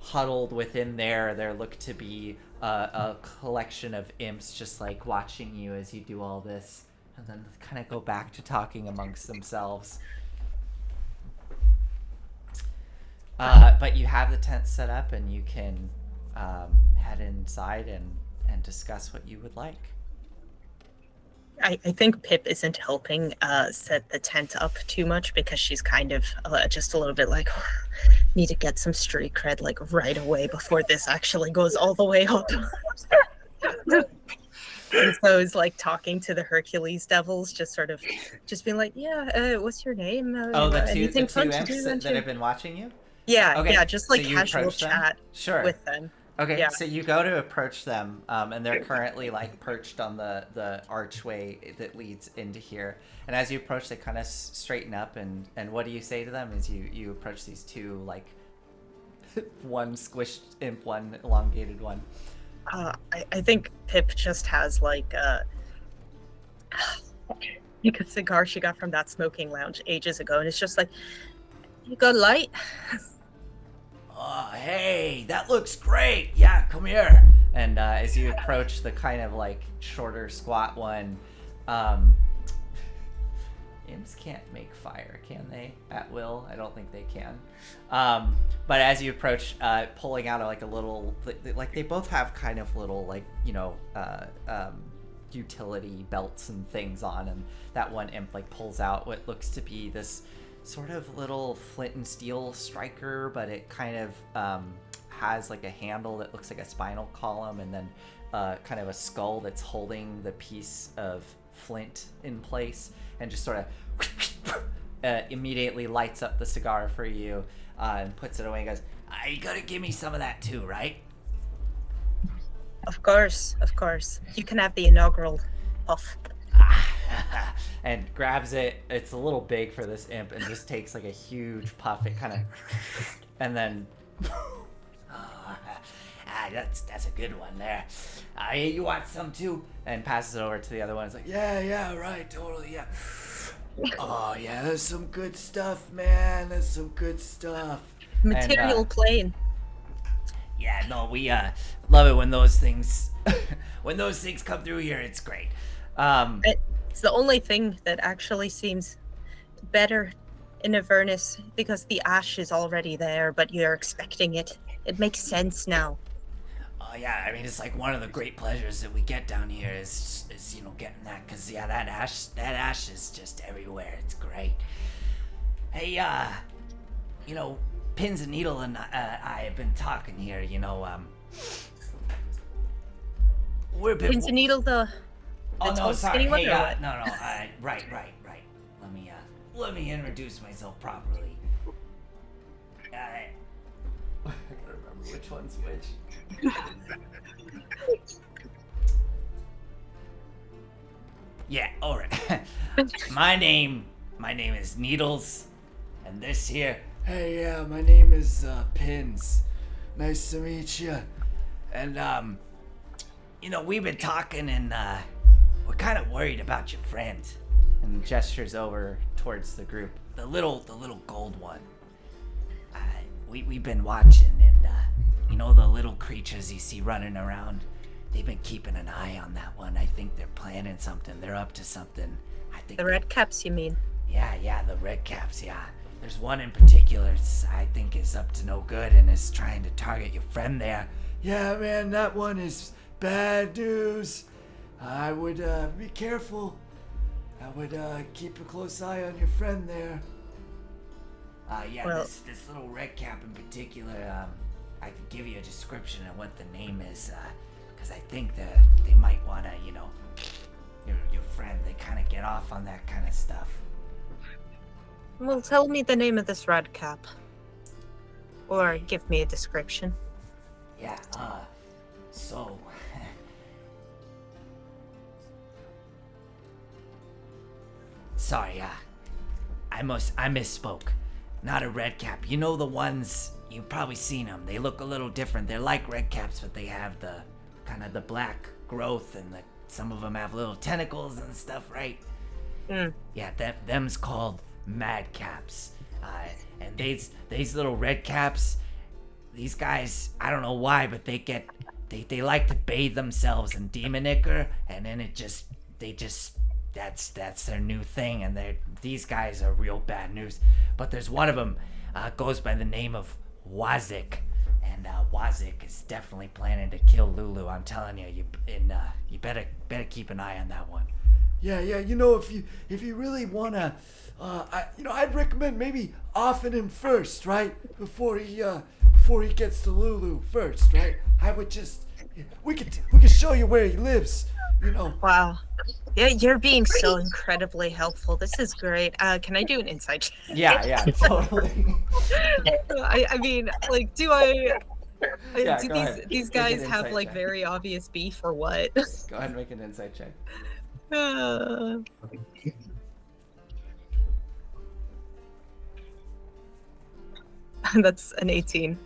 huddled within there look to be a collection of imps just like watching you as you do all this, and then kind of go back to talking amongst themselves. But you have the tent set up, and you can head inside and discuss what you would like. I think Pip isn't helping set the tent up too much because she's kind of just a little bit like, need to get some street cred like right away before this actually goes all the way up. And so is like talking to the Hercules devils, just being like, yeah, what's your name? The two anything fun to imps do, that have been watching you? Yeah, Okay, yeah, just like so you casual approach them? chat Sure. with them. Okay, Yeah. so you go to approach them, and they're currently like perched on the archway that leads into here. And as you approach, they kind of straighten up, and what do you say to them as you approach these two, like one squished imp, one elongated one? I think Pip just has like a cigar she got from that smoking lounge ages ago, and it's just like, you got light? Oh, hey, that looks great. Yeah, come here. And as you approach the kind of like shorter, squat one, imps can't make fire, can they? At will? I don't think they can. But as you approach, pulling out like a little, like they both have kind of little like, utility belts and things on, and that one imp like pulls out what looks to be this sort of little flint and steel striker, but it kind of has like a handle that looks like a spinal column, and then kind of a skull that's holding the piece of flint in place, and just sort of immediately lights up the cigar for you and puts it away and goes, You gotta give me some of that too, right? Of course. You can have the inaugural puff. and grabs it. It's a little big for this imp, and just takes like a huge puff. It kind of, and then That's a good one there. You want some too? and passes it over to the other one. It's like, Yeah, right, totally, yeah. Oh, yeah, there's some good stuff, man. There's some good stuff. Material plane. Yeah, no, we love it when those things come through here. It's great. It's the only thing that actually seems better in Avernus, because the ash is already there, but you're expecting it. It makes sense now. Oh yeah, I mean, it's like one of the great pleasures that we get down here is getting that, because yeah, that ash is just everywhere. It's great. Hey, Pins and Needle and I have been talking here. We're a bit. Pins and Needle, the Oh no, tall, sorry. skinny one, Hey, or what? no. Right. Let me introduce myself properly. I gotta remember which one's which. Yeah, all right. My name is Needles, and this here. Hey, yeah, my name is Pins. Nice to meet you. And we've been talking, and we're kind of worried about your friend. And gestures over towards the group. The little gold one. We've been watching, and the little creatures you see running around. they've been keeping an eye on that one. I think they're planning something. They're up to something. I think The red caps, you mean? Yeah, the red caps, yeah. There's one in particular I think is up to no good and is trying to target your friend there. Yeah, man, that one is bad news. I would be careful. I would keep a close eye on your friend there. Well- this little red cap in particular, I could give you a description of what the name is, because I think that they might want to, your friend, they kind of get off on that kind of stuff. Well, tell me the name of this red cap. Or give me a description. Yeah, so... Sorry, I misspoke. Not a red cap. You know the ones, you've probably seen them. They look a little different. They're like red caps, but they have the kind of the black growth, and some of them have little tentacles and stuff, right? Yeah, them's called madcaps. And these little red caps, these guys, I don't know why, but they like to bathe themselves in demon ichor, and then that's their new thing, and these guys are real bad news. But there's one of them goes by the name of Wazik, and Wazik is definitely planning to kill Lulu. I'm telling you, you better keep an eye on that one. Yeah, if you really wanna, I'd recommend maybe offing him first, right? Before he gets to Lulu first, right? I would just, we could show you where he lives, Wow. Yeah, you're being so incredibly helpful. This is great. Can I do an insight check? Yeah, totally. I mean, like, do I... Yeah, do go ahead. these Make an guys have, insight like, check. very obvious beef or what? Go ahead and make an insight check. That's an 18.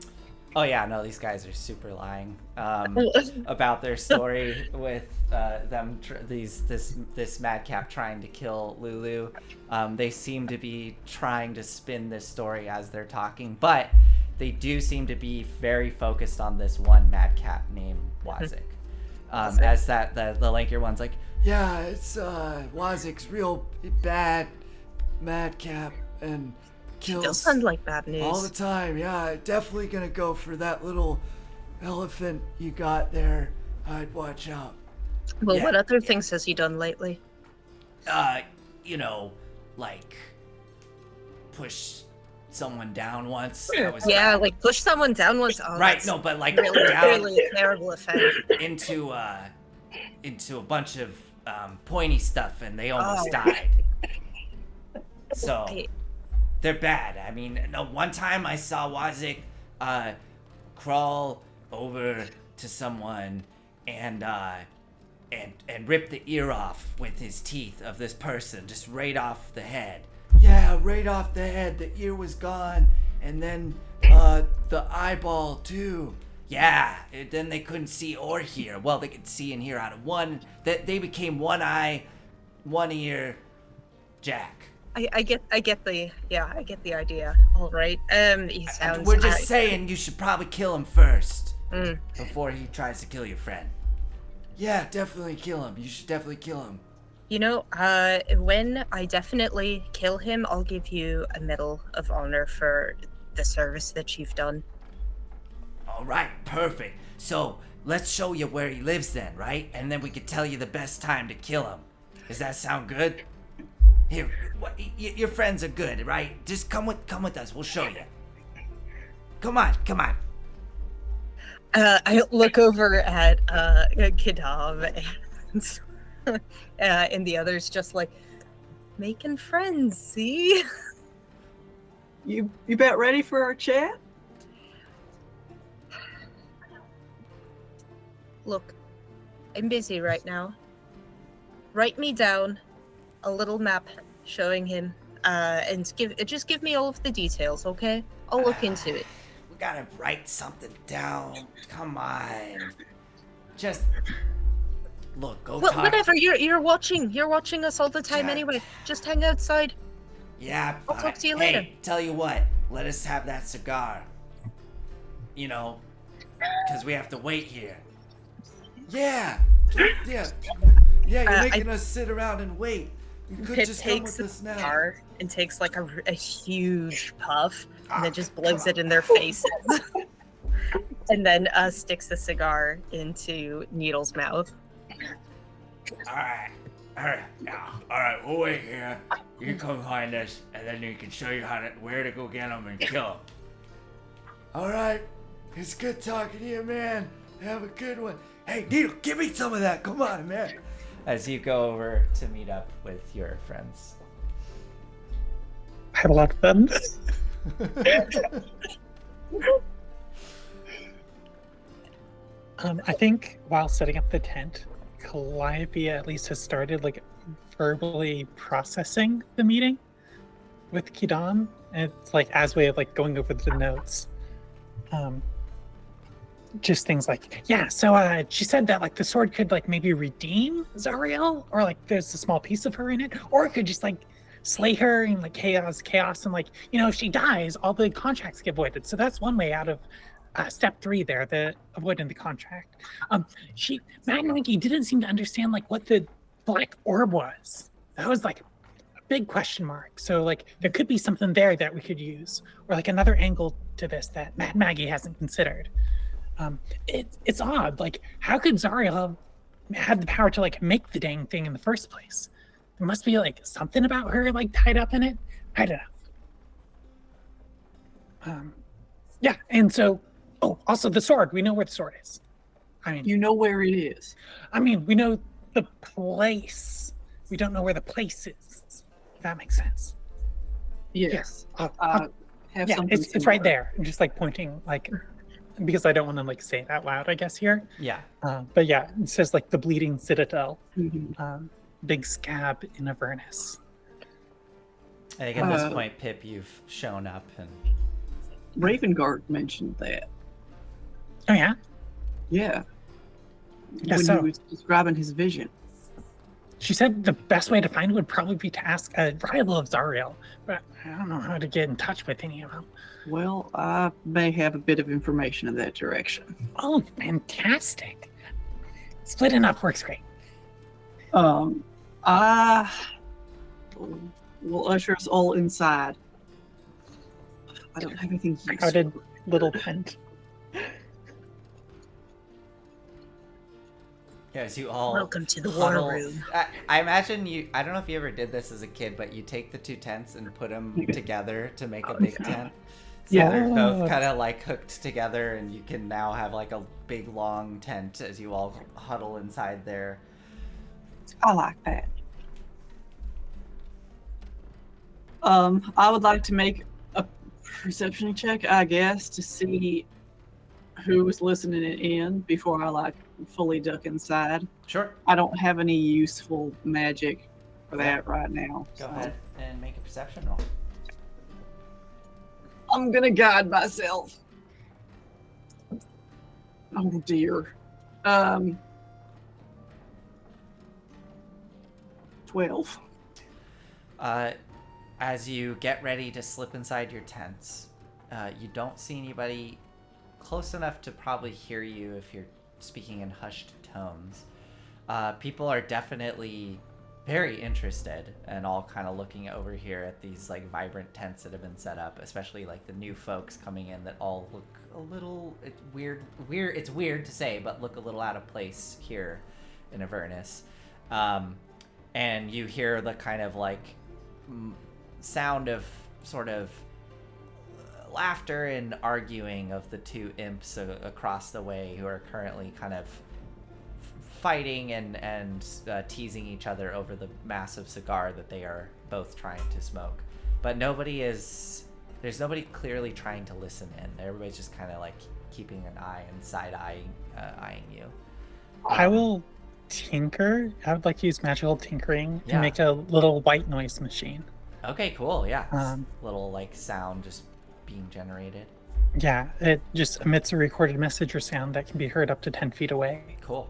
Oh yeah, no, these guys are super lying about their story with this madcap trying to kill Lulu. They seem to be trying to spin this story as they're talking, but they do seem to be very focused on this one madcap named Wazik. As the lankier one's like, Yeah, it's Wazik's real bad madcap and kills Still sound like bad news. all the time. Yeah, definitely gonna go for that little elephant you got there. I'd watch out. Well, Yeah. what other things has he done lately? Like push someone down once. That was Yeah, like push someone down once. Oh, right. that's No, but like really, down really a terrible offense. into a bunch of pointy stuff, and they almost Oh. died. So I- they're bad. I mean, no, one time I saw Wazik crawl over to someone and rip the ear off with his teeth of this person, just right off the head. Yeah, right off the head. The ear was gone, and then the eyeball too. Yeah, then they couldn't see or hear. Well, they could see and hear out of one. That they became one eye, one ear, Jack. I get the idea. All right. He sounds. We're just saying you should probably kill him first before he tries to kill your friend. Yeah, definitely kill him. You should definitely kill him. When I definitely kill him, I'll give you a Medal of Honor for the service that you've done. All right, perfect. So let's show you where he lives then, right? And then we can tell you the best time to kill him. Does that sound good? Here, your friends are good, right? Just come with us. We'll show you. Come on. I look over at Kidab and the others, just like making friends. See? You about ready for our chat? Look, I'm busy right now. Write me down a little map showing him, and just give me all of the details, okay? I'll look into it. We gotta write something down. Come on. Just look. Go Well, talk. whatever. You're watching us all the time Yeah. anyway. Just hang outside. Yeah, I'll talk to you hey, later. Tell you what, let us have that cigar. Because we have to wait here. Yeah. Yeah. Yeah, you're making us sit around and wait. You could Pip just come takes with the us now. cigar and takes like a huge puff and then just come blows on. it in their faces. And then sticks the cigar into Needle's mouth. Alright. Now. Alright, we'll wait here. You come behind us, and then we can show you where to go get them and kill them. Alright. It's good talking to you, man. Have a good one. Hey, Needle, give me some of that. Come on, man. As you go over to meet up with your friends. I have a lot of fun. I think while setting up the tent, Calliope at least has started like verbally processing the meeting with Kidan. And it's like as way of like going over the notes. Just things like, yeah, so she said that like the sword could like maybe redeem Zariel, or like there's a small piece of her in it, or it could just like slay her and like chaos, and like, you know, if she dies, all the contracts get voided. So that's one way out of step 3 there, the avoiding the contract. Maggie didn't seem to understand like what the black orb was. That was like a big question mark. So like there could be something there that we could use, or like another angle to this that Mad Maggie hasn't considered. It's odd. Like, how could Zariel have had the power to like make the dang thing in the first place? There must be like something about her like tied up in it. I don't know. Yeah, and so also the sword. We know where the sword is. I mean, You know where it is. I mean, we know the place. We don't know where the place is. If that makes sense. Yes. Yeah. Have Yeah, something it's right there. I'm just like pointing like, because I don't want to like say it out loud, I guess here. Yeah. But yeah, it says like the Bleeding Citadel, Mhm. big scab in Avernus. I think at this point, Pip, you've shown up and Ravengard mentioned that. Oh yeah, Yeah. Yeah, When so- he was describing his vision. she said the best way to find it would probably be to ask a rival of Zariel, but I don't know how to get in touch with any of them. Well, I may have a bit of information in that direction. Oh, fantastic! Splitting up works great. I will usher us all inside. I don't have anything useful. Crowded little tent. yeah, as you all Welcome to the huddle- war room. I imagine you. I don't know if you ever did this as a kid, but you take the 2 tents and put them together to make a big tent. So Yeah. they're both kind of like hooked together, and you can now have like a big long tent as you all huddle inside there. I like that. I would like to make a perception check, I guess, to see who was listening in before I like fully duck inside. Sure. I don't have any useful magic for that right now. Go so ahead and make a perception roll. I'm gonna guide myself. Oh dear. 12. As you get ready to slip inside your tents, you don't see anybody close enough to probably hear you if you're speaking in hushed tones. People are definitely very interested and all kind of looking over here at these like vibrant tents that have been set up, especially like the new folks coming in that all look a little it's weird to say, but look a little out of place here in Avernus. And you hear the kind of like sound of sort of laughter and arguing of the 2 imps across the way who are currently kind of fighting and teasing each other over the massive cigar that they are both trying to smoke. But there's nobody clearly trying to listen in. Everybody's just kind of like keeping an eye and side-eyeing you. I will tinker. I would like to use magical tinkering to Yeah. make a little white noise machine. Okay, cool. Yeah. Um, Little like sound just being generated. Yeah, it just emits a recorded message or sound that can be heard up to 10 feet away. Cool.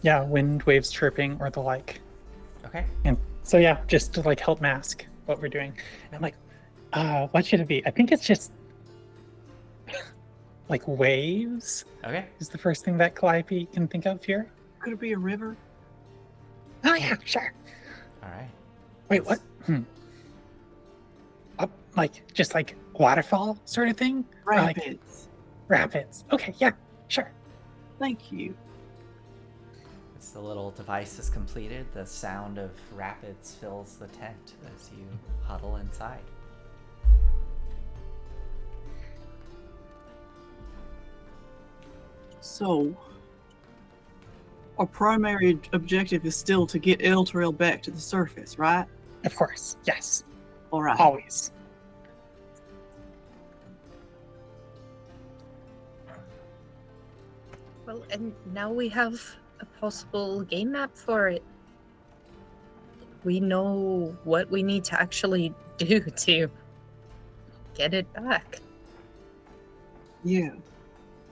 Yeah, wind waves chirping or the like. Okay. And so yeah, just to like help mask what we're doing. And I'm like, what should it be? I think it's just like waves Okay. is the first thing that Calliope can think of here. Could it be a river? Oh yeah, sure. All right. Wait, what? Up, like just like waterfall sort of thing? Or, like, Rapids. rapids. Okay, yeah, sure. Thank you. As the little device is completed, the sound of rapids fills the tent as you huddle inside. So, our primary objective is still to get Elturel back to the surface, right? Of course, yes, All right. always. Well, and now we have a possible game map for it. We know what we need to actually do to get it back. Yeah.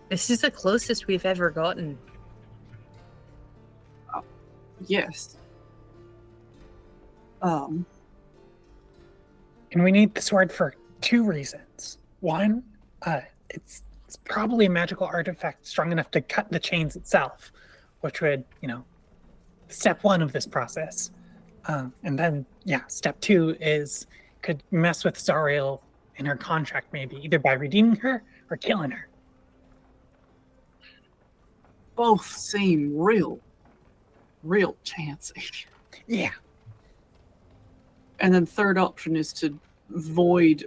This is the closest we've ever gotten. Yes. And we need the sword for 2 reasons. One, it's probably a magical artifact strong enough to cut the chains itself, which would, step 1 of this process. And then, step 2 is could mess with Zariel in her contract, maybe either by redeeming her or killing her. Both seem real chancy. Yeah, And then third option is to void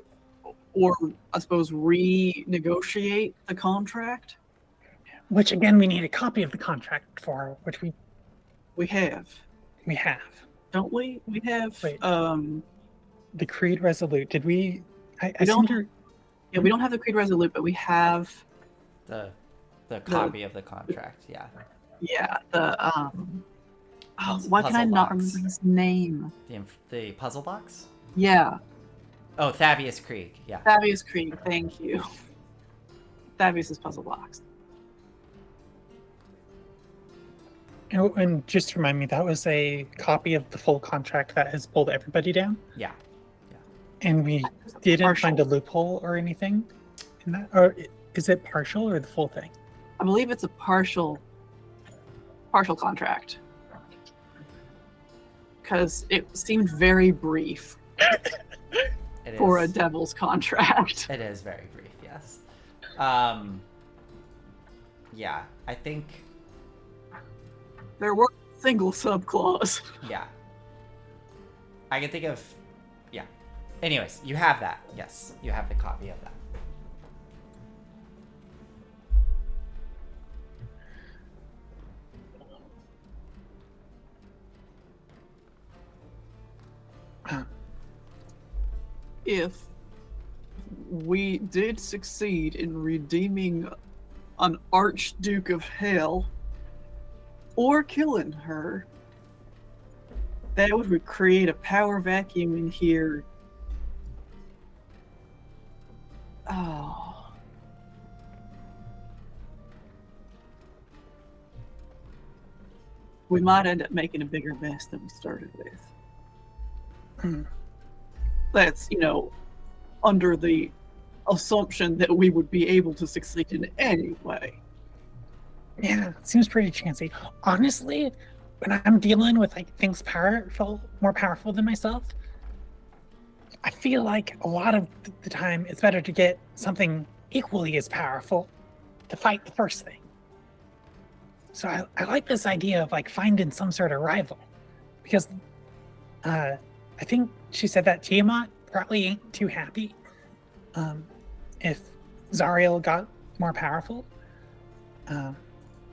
or I suppose renegotiate the contract. which again we need a copy of the contract for, which we We have, have. don't we? We have Wait. The Creed Resolute. Did we? I We don't- seem to. yeah, we don't have the Creed Resolute, but we have The copy of the contract, yeah. the why can I Puzzle not box. remember his name? The puzzle box? Yeah, Oh, Thavius Krieg, yeah. Thavius Creed, thank you. Thavius's puzzle box. Oh, and just remind me, that was a copy of the full contract that has pulled everybody down, Yeah. and we didn't find a loophole or anything in that. Or is it partial or the full thing? I believe it's a partial contract. Because it seemed very brief It for a is. devil's contract. It is very brief, yes. Yeah, I think, There were single subclause. yeah. I can think of, yeah. Anyways, you have that, yes. You have the copy of that. If we did succeed in redeeming an Archduke of Hell or killing her, that would create a power vacuum in here. Oh. We might end up making a bigger mess than we started with. Hmm. That's, under the assumption that we would be able to succeed in any way. Yeah, it seems pretty chancy. Honestly, when I'm dealing with like things more powerful than myself, I feel like a lot of the time it's better to get something equally as powerful to fight the first thing. So I like this idea of like finding some sort of rival, because I think she said that Tiamat probably ain't too happy if Zariel got more powerful.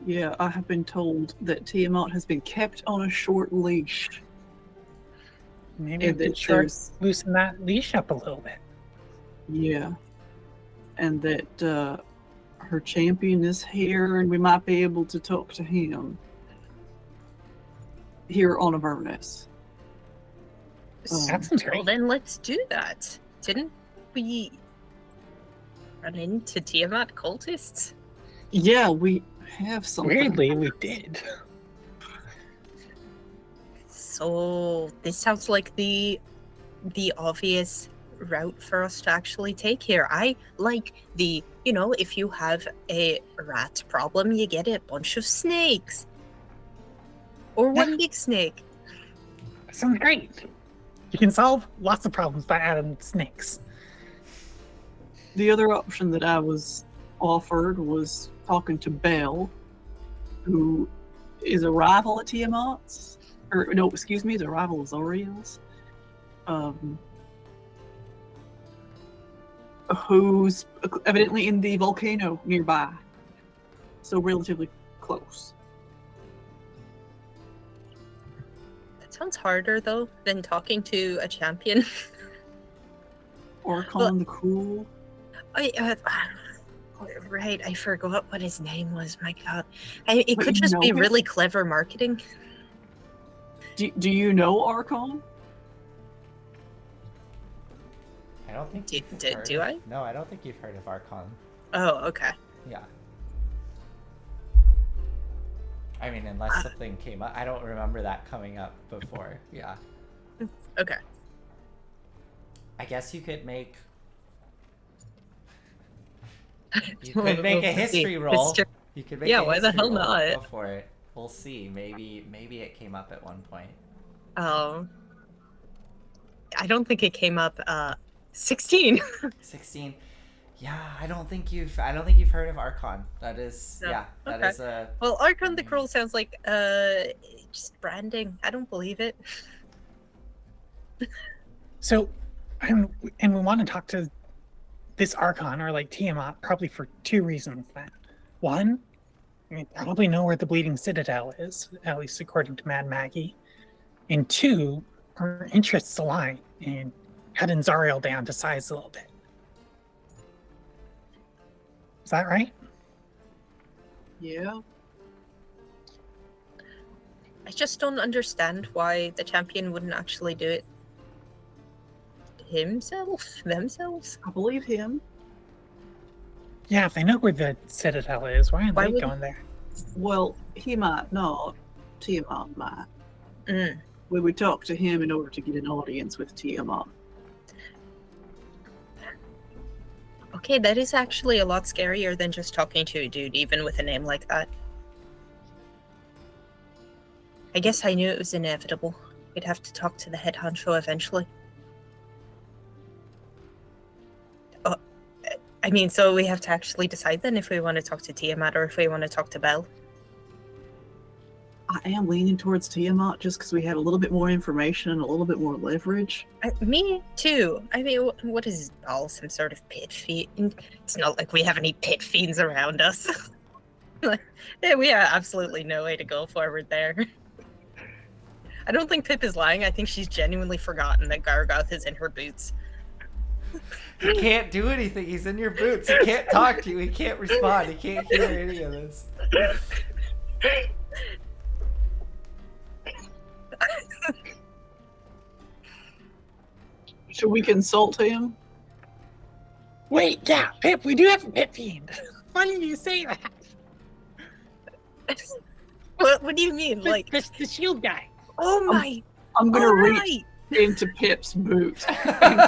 Yeah, I have been told that Tiamat has been kept on a short leash. Maybe And we that could start there's, loosen that leash up a little bit. yeah, and that her champion is here, and we might be able to talk to him here on Avernus. That sounds Well, great. then let's do that. Didn't we run into Tiamat cultists? Yeah, we have something. Weirdly, we did. So this sounds like the obvious route for us to actually take here. I like the, if you have a rat problem, you get a bunch of snakes. Or one big snake. Sounds great. You can solve lots of problems by adding snakes. The other option that I was offered was talking to Belle, who is a rival at Tiamat's. Or, no, excuse me, is a rival of Zoriel's. Who's evidently in the volcano nearby. So relatively close. That sounds harder, though, than talking to a champion. Archon the Cruel. Right, I forgot what his name was, my god. It Wait, could you just know be him? really clever marketing. Do you know Archon? I don't think Do- you've do- heard do of- I? No, I don't think you've heard of Archon. Oh, okay. Yeah. I mean, unless something came up. I don't remember that coming up before. Yeah. Okay. I guess you could make... You could make a history roll. You could make Yeah, a why the history hell roll. not? Go for it. We'll see. Maybe it came up at one point. I don't think it came up. 16. 16. Yeah, I don't think you've heard of Archon. That is No. that Okay. is a Well, Archon the Cruel sounds like just branding. I don't believe it. So, and we want to talk to this Archon or like Tiamat probably for two reasons. Then, one, we probably know where the Bleeding Citadel is, at least according to Mad Maggie, and two, our interests align in cutting Zariel down to size a little bit. Is that right? Yeah. I just don't understand why the champion wouldn't actually do it themselves. I believe him. Yeah, if they know where the Citadel is, why aren't Why they would- going there? Well, he might not. Tiamat might. Mm. We would talk to him in order to get an audience with Tiamat. Okay, that is actually a lot scarier than just talking to a dude, even with a name like that. I guess I knew it was inevitable. We'd have to talk to the head honcho eventually. Oh, I mean, so we have to actually decide then if we want to talk to Tiamat or if we want to talk to Belle. I am leaning towards Tiamat just because we have a little bit more information and a little bit more leverage. Me too. I mean, what is Belle? Some sort of pit fiend? It's not like we have any pit fiends around us. Yeah, we have absolutely no way to go forward there. I don't think Pip is lying. I think she's genuinely forgotten that Gargoth is in her boots. He can't do anything. He's in your boots. He can't talk to you. He can't respond. He can't hear any of this. Should we consult him? Wait, yeah, Pip, we do have a Pit Fiend. Why did you say that? What do you mean? Like, The shield guy. oh my! I'm gonna All reach right. into Pip's boot and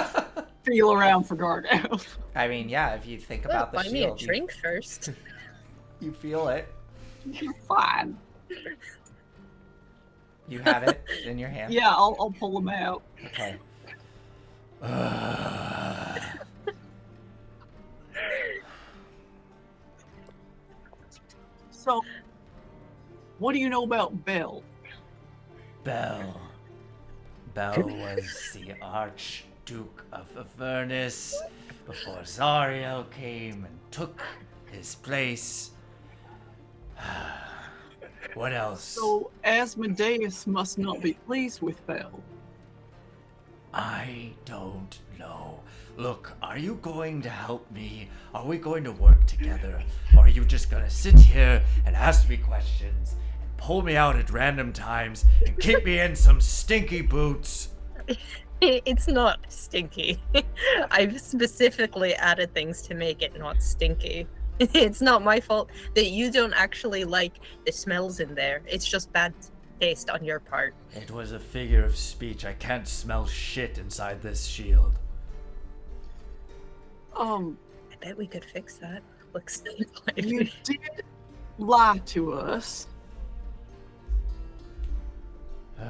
feel around for Gargoth. I mean, yeah, if you think Well, about the buy me a shield, drink first. you feel it. You're fine. You have it in your hand. Yeah, I'll pull him out. Okay. So, what do you know about Belle? Belle. Belle was the Archduke of Avernus before Zariel came and took his place. What else? So, Asmodeus must not be pleased with Belle. I don't know. Look, are you going to help me? Are we going to work together? Or are you just gonna sit here and ask me questions and pull me out at random times and keep me in some stinky boots? It's not stinky. I've specifically added things to make it not stinky. It's not my fault that you don't actually like the smells in there. It's just bad taste on your part. It was a figure of speech. I can't smell shit inside this shield. Um, I bet we could fix that. Looks you did lie to us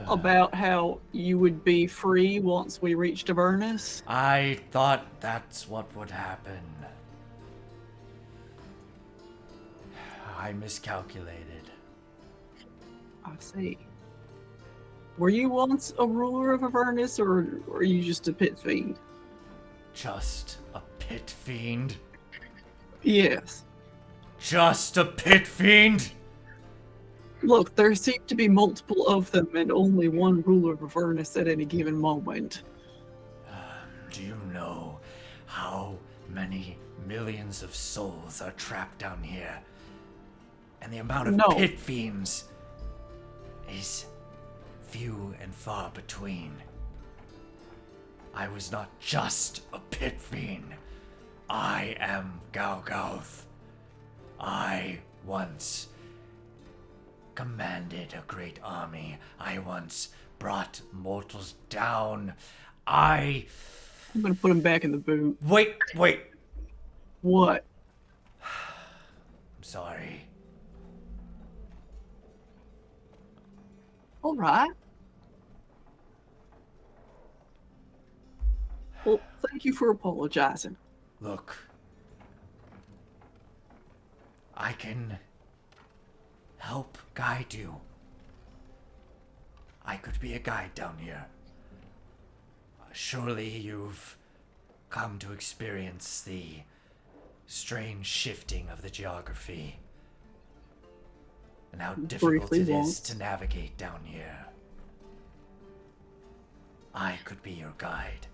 about how you would be free once we reached Avernus. I thought that's what would happen. I miscalculated. I see. Were you once a ruler of Avernus, or are you just a pit fiend? Just a pit fiend? Yes. Just a pit fiend? Look, there seem to be multiple of them and only one ruler of Avernus at any given moment. Do you know how many millions of souls are trapped down here? And the amount of No. pit fiends is few and far between. I was not just a pit fiend. I am Galgauth. I once commanded a great army. I once brought mortals down. I'm gonna put him back in the boot. Wait. What? I'm sorry. All right. Well, thank you for apologizing. Look. I can help guide you. I could be a guide down here. Surely you've come to experience the strange shifting of the geography and how difficult Briefly it is once. to navigate down here. I could be your guide.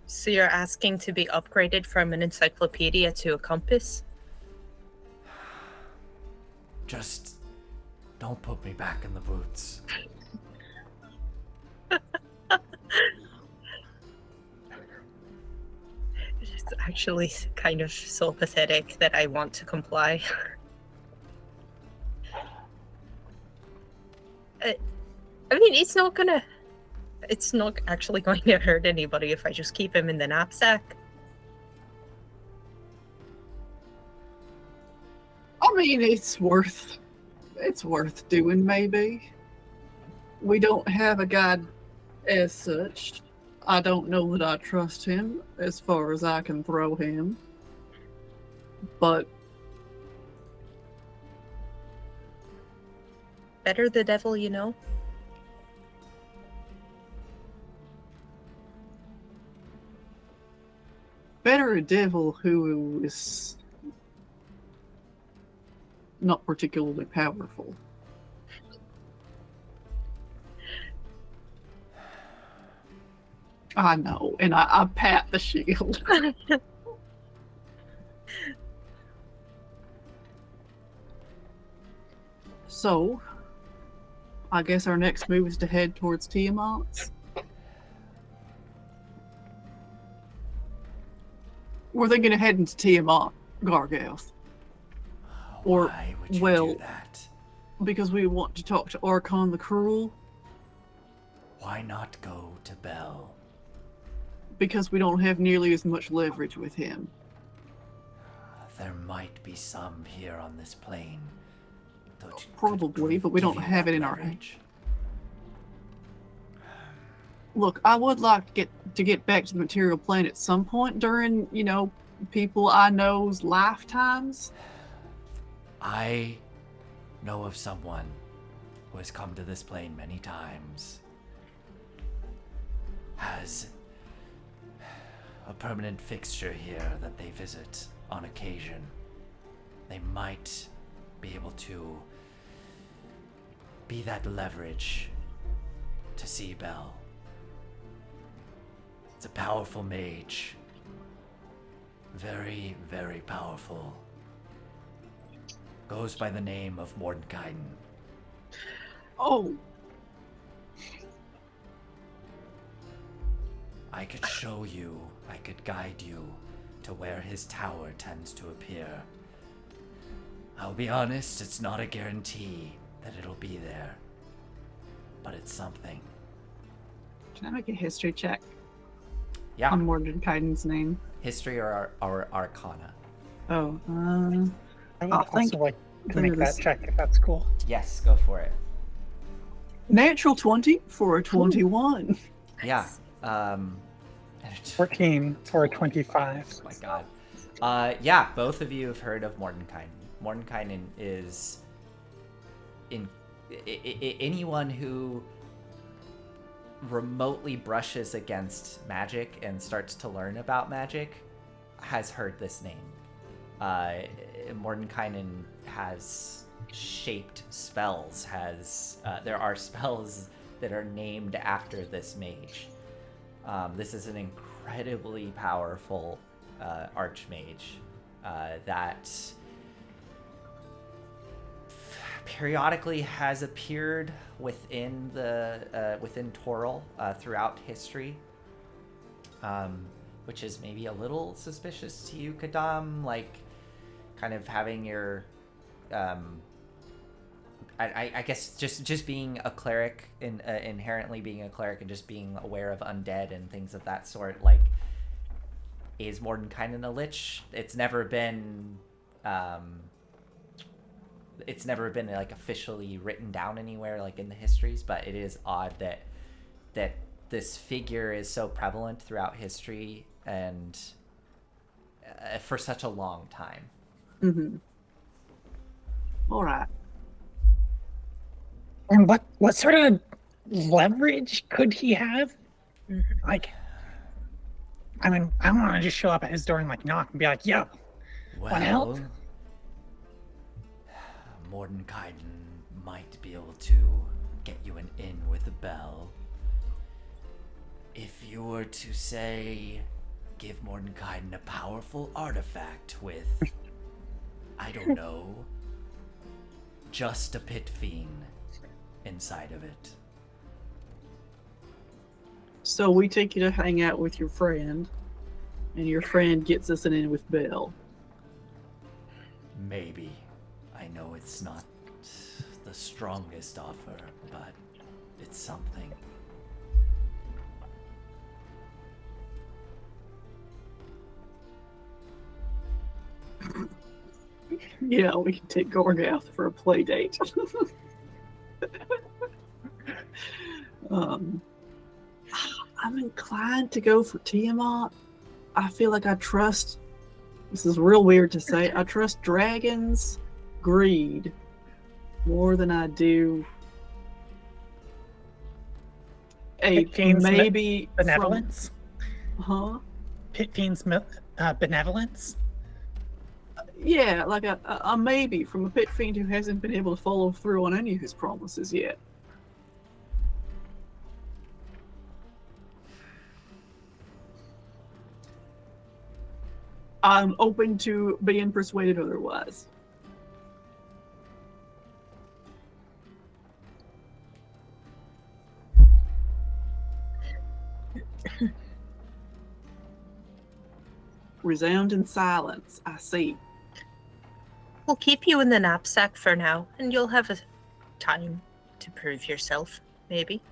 So you're asking to be upgraded from an encyclopedia to a compass? Just don't put me back in the boots. It's actually kind of so pathetic that I want to comply. I mean, it's not actually going to hurt anybody if I just keep him in the knapsack. I mean, it's worth doing, maybe. We don't have a guide as such. I don't know that I trust him as far as I can throw him. But Better the devil you know. better a devil who is not particularly powerful. I know, and I pat the shield. So, I guess our next move is to head towards Tiamat's. We're thinking of heading to Tiamat, Gargouth. Or, Why would you well- do that? Because we want to talk to Archon the Cruel. Why not go to Bell? Because we don't have nearly as much leverage with him. There might be some here on this plane. that could Probably, but we give don't you have that it in our leverage. Look, I would like to get back to the material plane at some point during, people I know's lifetimes. I know of someone who has come to this plane many times. Has a permanent fixture here that they visit on occasion. They might be able to be that leverage to see Bell. It's a powerful mage. Very, very powerful. Goes by the name of Mordenkainen. Oh, I could show you, I could guide you to where his tower tends to appear. I'll be honest, it's not a guarantee that it'll be there, but it's something. can I make a history check? Yeah. in Mordenkainen's name? History or Arcana? Oh, I would I think also like to make that there's check if that's cool. Yes, go for it. natural 20 for a 21. Yeah. 14 for a 25. Oh my god. Yeah, both of you have heard of Mordenkainen. Mordenkainen is anyone who remotely brushes against magic and starts to learn about magic has heard this name. Mordenkainen has shaped spells, there are spells that are named after this mage. This is an incredibly powerful archmage that periodically has appeared within within Toril throughout history, which is maybe a little suspicious to you, Kadam, like kind of having your I guess just being a cleric, inherently being a cleric and just being aware of undead and things of that sort, like, is Mordenkainen a lich? It's never been like officially written down anywhere, like in the histories, but it is odd that this figure is so prevalent throughout history and for such a long time. Mm-hmm. All right. And what sort of leverage could he have? Like, I mean, I want to just show up at his door and like knock and be like, "Yo, want help?" Mordenkainen might be able to get you an in with a bell. If you were to say, give Mordenkainen a powerful artifact with, I don't know, just a pit fiend inside of it. So we take you to hang out with your friend, and your friend gets us an in with Bell. Maybe. I know it's not the strongest offer, but it's something. Yeah, we can take Gorgath for a play date. I'm inclined to go for Tiamat. I feel like I trust, this is real weird to say, I trust dragons' greed more than I do a Pit Fiend's maybe benevolence. Huh? Pit Fiend's benevolence. Yeah, like a maybe from a pit fiend who hasn't been able to follow through on any of his promises yet. I'm open to being persuaded otherwise. Resounding silence, I see. We'll keep you in the knapsack for now, and you'll have a time to prove yourself, maybe.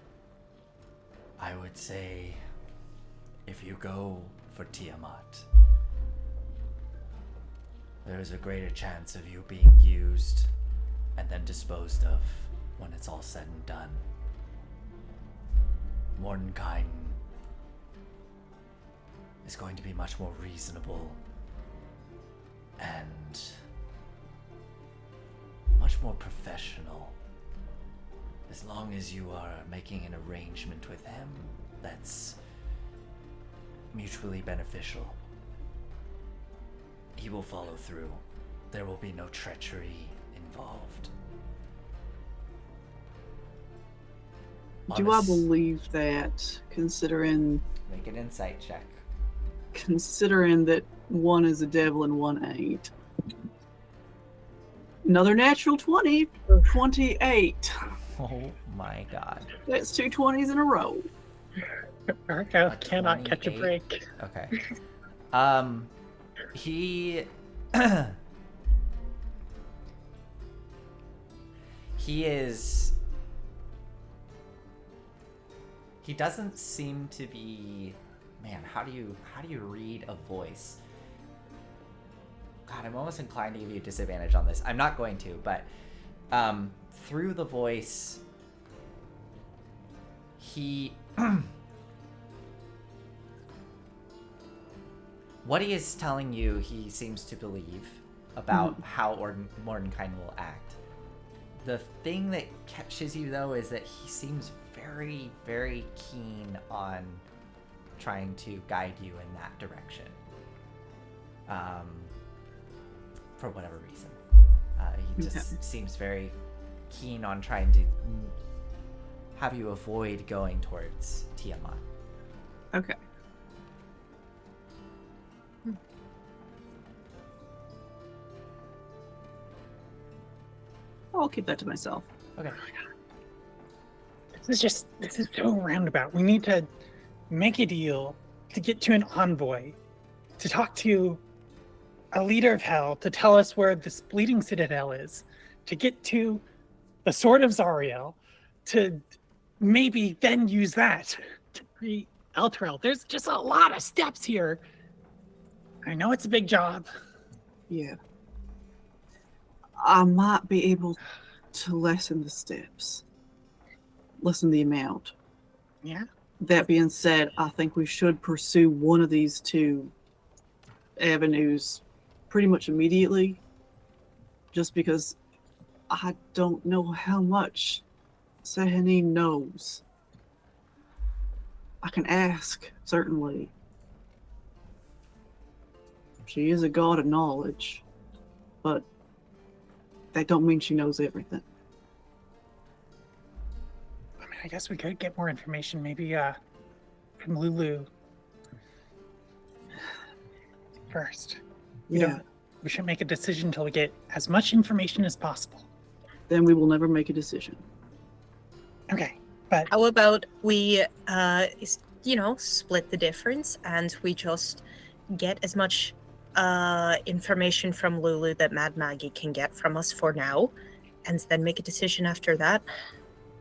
I would say, if you go for Tiamat, there is a greater chance of you being used and then disposed of when it's all said and done. Mordenkainen is going to be much more reasonable and much more professional. As long as you are making an arrangement with him that's mutually beneficial, he will follow through. There will be no treachery involved. Do I believe that, considering Make an insight check. that one is a devil and one ain't? Another natural 20, 28. Oh my god. That's two 20s in a row. Arco A cannot catch a 28. break. Okay. He he doesn't seem to be man, how do you read a voice? God, I'm almost inclined to give you a disadvantage on this. I'm not going to, but through the voice, he what he is telling you, he seems to believe about how Mordenkainen will act. The thing that catches you, though, is that he seems very, very keen on trying to guide you in that direction. For whatever reason. He just seems very keen on trying to have you avoid going towards Tiamat. Okay. I'll keep that to myself. Okay. This is so roundabout. We need to make a deal to get to an envoy, to talk to a leader of hell, to tell us where this bleeding citadel is, to get to the sword of Zariel, to maybe then use that to free Elturel. There's just a lot of steps here. I know it's a big job. Yeah. I might be able to lessen the steps, lessen the amount. Yeah. That being said, I think we should pursue one of these two avenues pretty much immediately, just because I don't know how much Sehanine knows. I can ask, certainly. She is a god of knowledge, but that don't mean she knows everything. I mean, I guess we could get more information, maybe from Lulu first. Yeah. We should make a decision until we get as much information as possible. Then we will never make a decision. Okay, but How about we, split the difference and we just get as much information from Lulu that Mad Maggie can get from us for now, and then make a decision after that,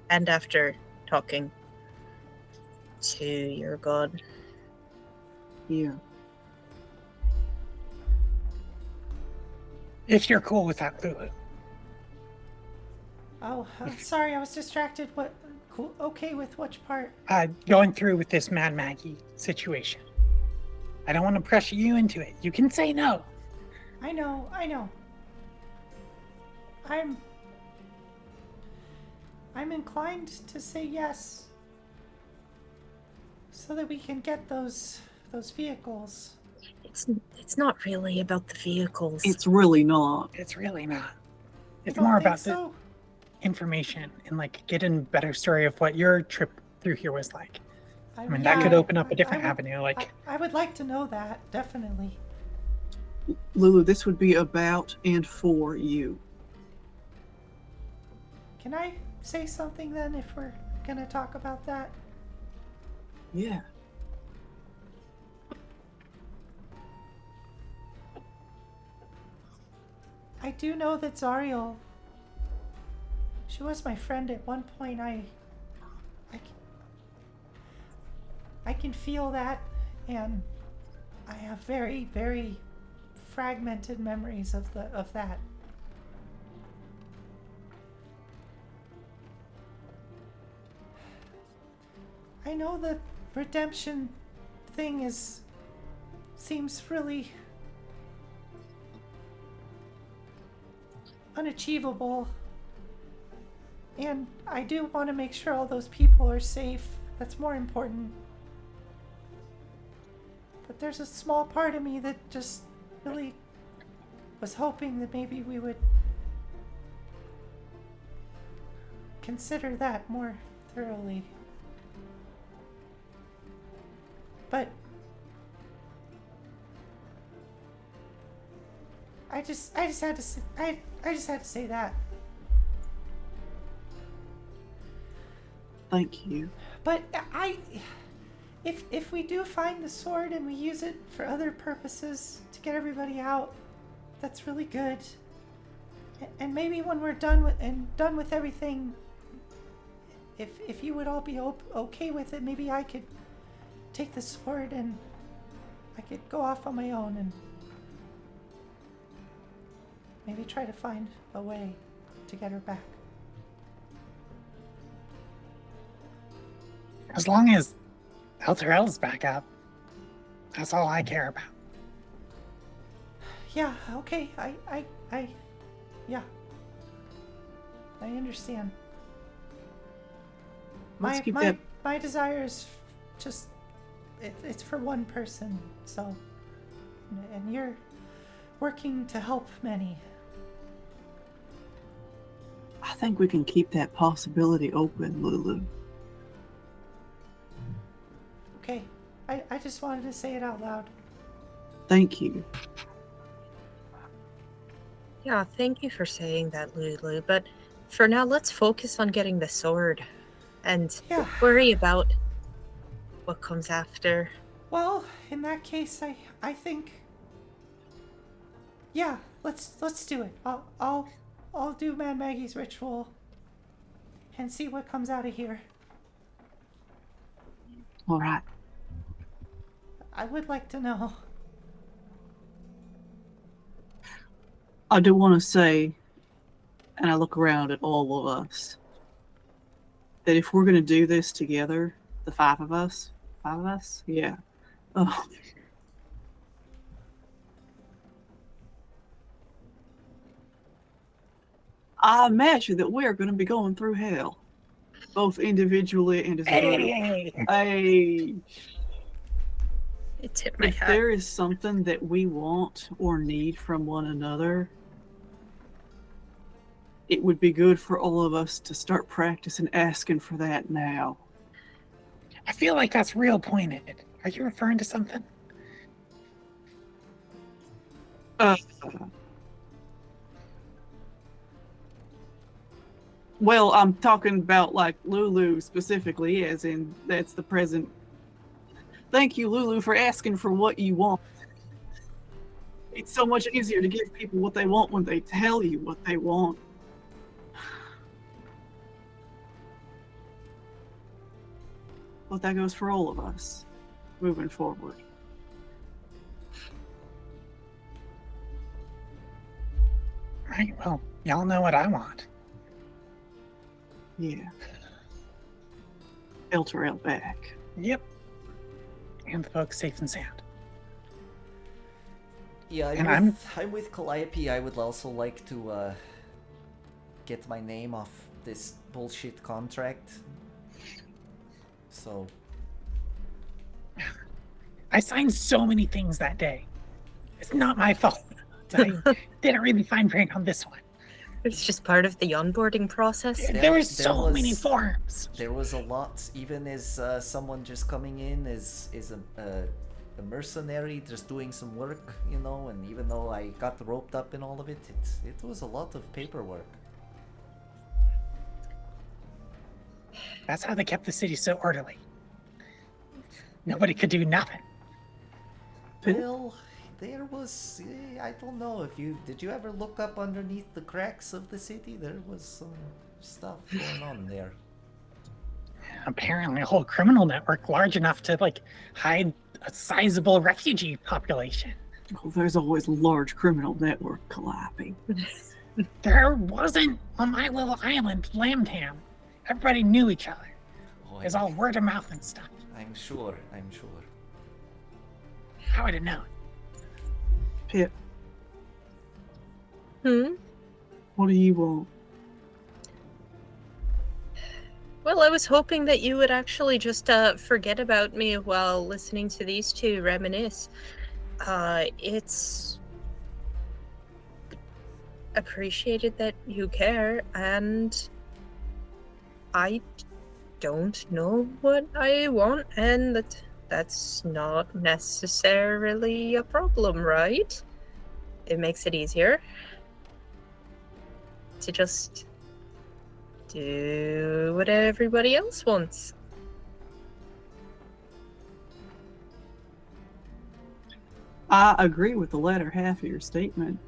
and after talking to your god. Yeah. if you're cool with that, Lulu. Oh, I'm sorry, I was distracted. What? Cool. Okay, with which part? Going through with this Mad Maggie situation. I don't want to pressure you into it. You can say no. I know. I'm inclined to say yes, so that we can get those vehicles. It's not really about the vehicles. It's really not. It's really not. It's Don't more think about so? the information and like getting a better story of what your trip through here was like. I mean, that could open up a different avenue. Like, I would like to know that, definitely. Lulu, this would be about and for you. Can I say something then if we're gonna talk about that? Yeah. I do know that Zariel, she was my friend at one point. I can feel that, and I have very, very fragmented memories of that. I know the redemption thing seems really unachievable, and I do want to make sure all those people are safe. That's more important. But there's a small part of me that just really was hoping that maybe we would consider that more thoroughly. But I just had to say that. Thank you. But if we do find the sword and we use it for other purposes to get everybody out, that's really good. And maybe when we're done with everything, if you would all be okay with it, maybe I could take the sword and I could go off on my own and maybe try to find a way to get her back. As long as Elturel's back up, that's all I care about. Yeah, okay, yeah. I understand. Let's keep that. My desire is just, it's for one person, so, and you're working to help many. I think we can keep that possibility open, Lulu. Okay, I just wanted to say it out loud. Thank you. Yeah, thank you for saying that, Lulu. But for now, let's focus on getting the sword and Yeah. worry about what comes after. Well, in that case, I think, yeah, let's do it. I'll do Mad Maggie's ritual and see what comes out of here. All right. I would like to know. I do want to say, and I look around at all of us, that if we're going to do this together, the five of us, yeah. Oh. I imagine that we're going to be going through hell, both individually and as a group. Hey. It tipped my If hat. there is something that we want or need from one another, it would be good for all of us to start practicing asking for that now. I feel like that's real pointed. Are you referring to something? Well, I'm talking about like Lulu specifically, as in that's the present. Thank you, Lulu, for asking for what you want. It's so much easier to give people what they want when they tell you what they want. But that goes for all of us moving forward. Right, well, y'all know what I want. Yeah. Elturel back. Yep. And the folks safe and sound. Yeah, And I'm with Calliope. I would also like to get my name off this bullshit contract. So I signed so many things that day. It's not my fault. I didn't really fine print on this one. It's just part of the onboarding process. There were so many forms. There was a lot. Even as someone just coming in is a mercenary, just doing some work, you know. And even though I got roped up in all of it, it was a lot of paperwork. That's how they kept the city so orderly. Nobody could do nothing. Well, there was, I don't know if did you ever look up underneath the cracks of the city? There was some stuff going on there. Apparently a whole criminal network large enough to like hide a sizable refugee population. Well, there's always a large criminal network, Calliope. There wasn't on my little island, Lambtown. Everybody knew each other. Oh, It's all word of mouth and stuff. I'm sure. How would I know? Pip, Hmm? what do you want? Well, I was hoping that you would actually just forget about me while listening to these two reminisce. It's appreciated that you care, and I don't know what I want, and that's not necessarily a problem, right? It makes it easier to just do what everybody else wants. I agree with the latter half of your statement.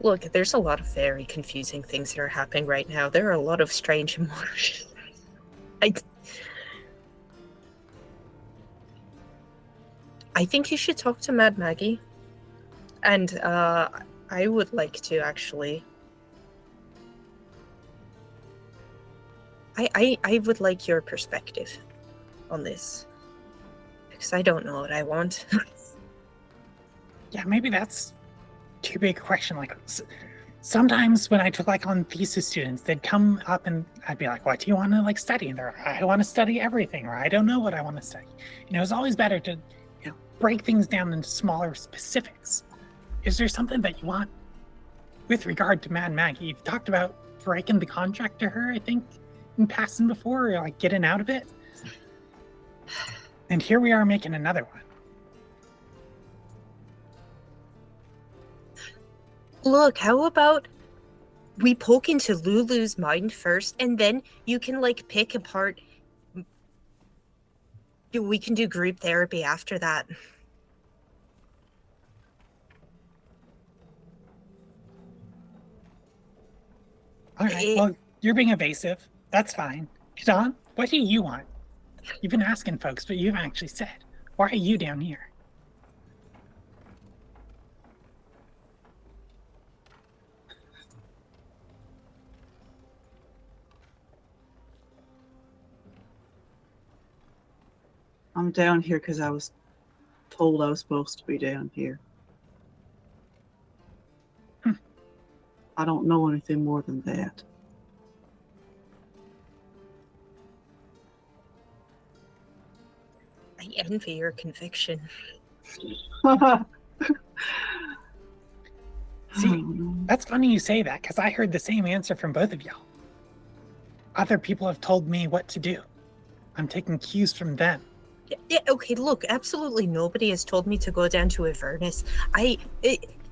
Look, there's a lot of very confusing things that are happening right now. There are a lot of strange emotions. I think you should talk to Mad Maggie. And I would like to actually. I would like your perspective on this. Because I don't know what I want. Yeah, maybe that's too big a question. Like, sometimes when I took like on thesis students, they'd come up and I'd be like, "What do you want to like study?" And they're, "I want to study everything," or "I don't know what I want to study." And it was always better to, break things down into smaller specifics. Is there something that you want with regard to Mad Maggie? You've talked about breaking the contract to her, I think, in passing before, or like getting out of it. And here we are making another one. Look, how about we poke into Lulu's mind first, and then you can like pick apart. We can do group therapy after that. All right. Well, you're being evasive. That's fine. Sean, what do you want? You've been asking folks, but you haven't actually said. Why are you down here? I'm down here because I was told I was supposed to be down here. I don't know anything more than that. I envy your conviction. See, that's funny you say that, because I heard the same answer from both of y'all. Other people have told me what to do. I'm taking cues from them. Yeah, okay, look, absolutely nobody has told me to go down to Avernus.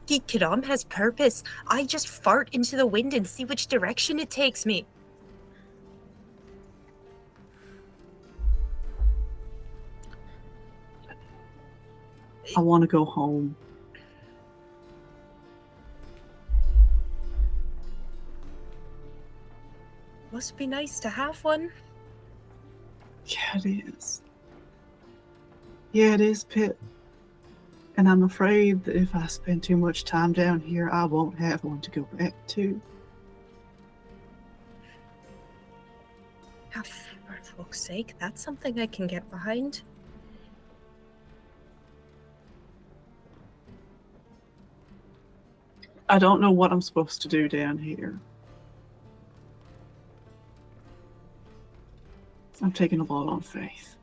Kadam has purpose. I just fart into the wind and see which direction it takes me. I want to go home. Must be nice to have one. Yeah, it is. Yeah, it is, Pit. And I'm afraid that if I spend too much time down here, I won't have one to go back to. Oh, for fuck's sake, that's something I can get behind. I don't know what I'm supposed to do down here. I'm taking a lot on faith.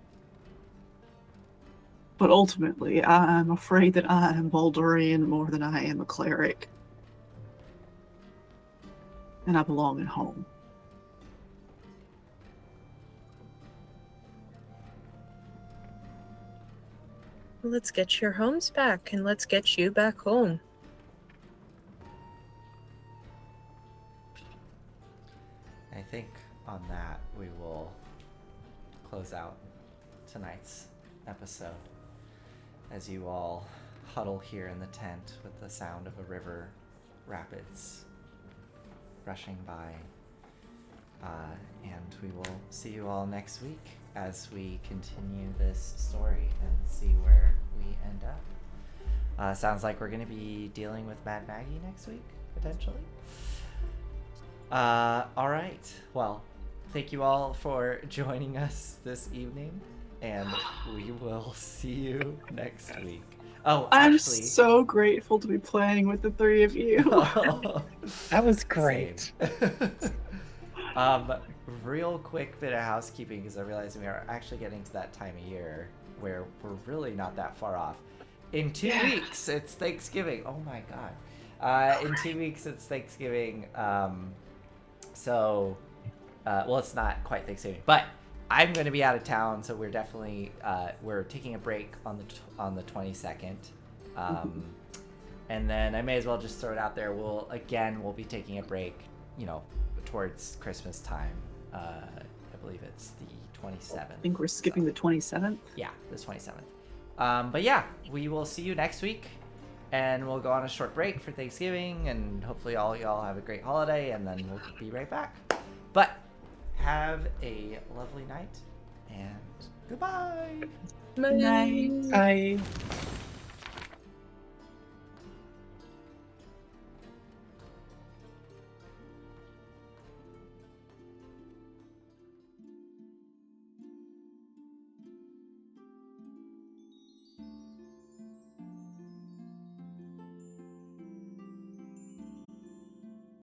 But ultimately, I'm afraid that I am Baldurian more than I am a cleric. And I belong at home. Let's get your homes back, and let's get you back home. I think on that we will close out tonight's episode as you all huddle here in the tent with the sound of a river rapids rushing by. And we will see you all next week as we continue this story and see where we end up. Sounds like we're going to be dealing with Mad Maggie next week, potentially. All right. Well, thank you all for joining us this evening, and we will see you next week. Oh, I'm actually, so grateful to be playing with the three of you. That was great. Real quick bit of housekeeping, because I realize we are actually getting to that time of year where we're really not that far off. In 2 weeks, it's Thanksgiving. Oh my god. In 2 weeks, it's Thanksgiving. So, well, it's not quite Thanksgiving, but I'm going to be out of town, so we're definitely we're taking a break on the 22nd. And then I may as well just throw it out there. We'll be taking a break, towards Christmas time. I believe it's the 27th. I think we're skipping the 27th. Yeah, the 27th. But yeah, we will see you next week. and we'll go on a short break for Thanksgiving, and hopefully all y'all have a great holiday, and then we'll be right back. But have a lovely night, and goodbye. Good night. Bye.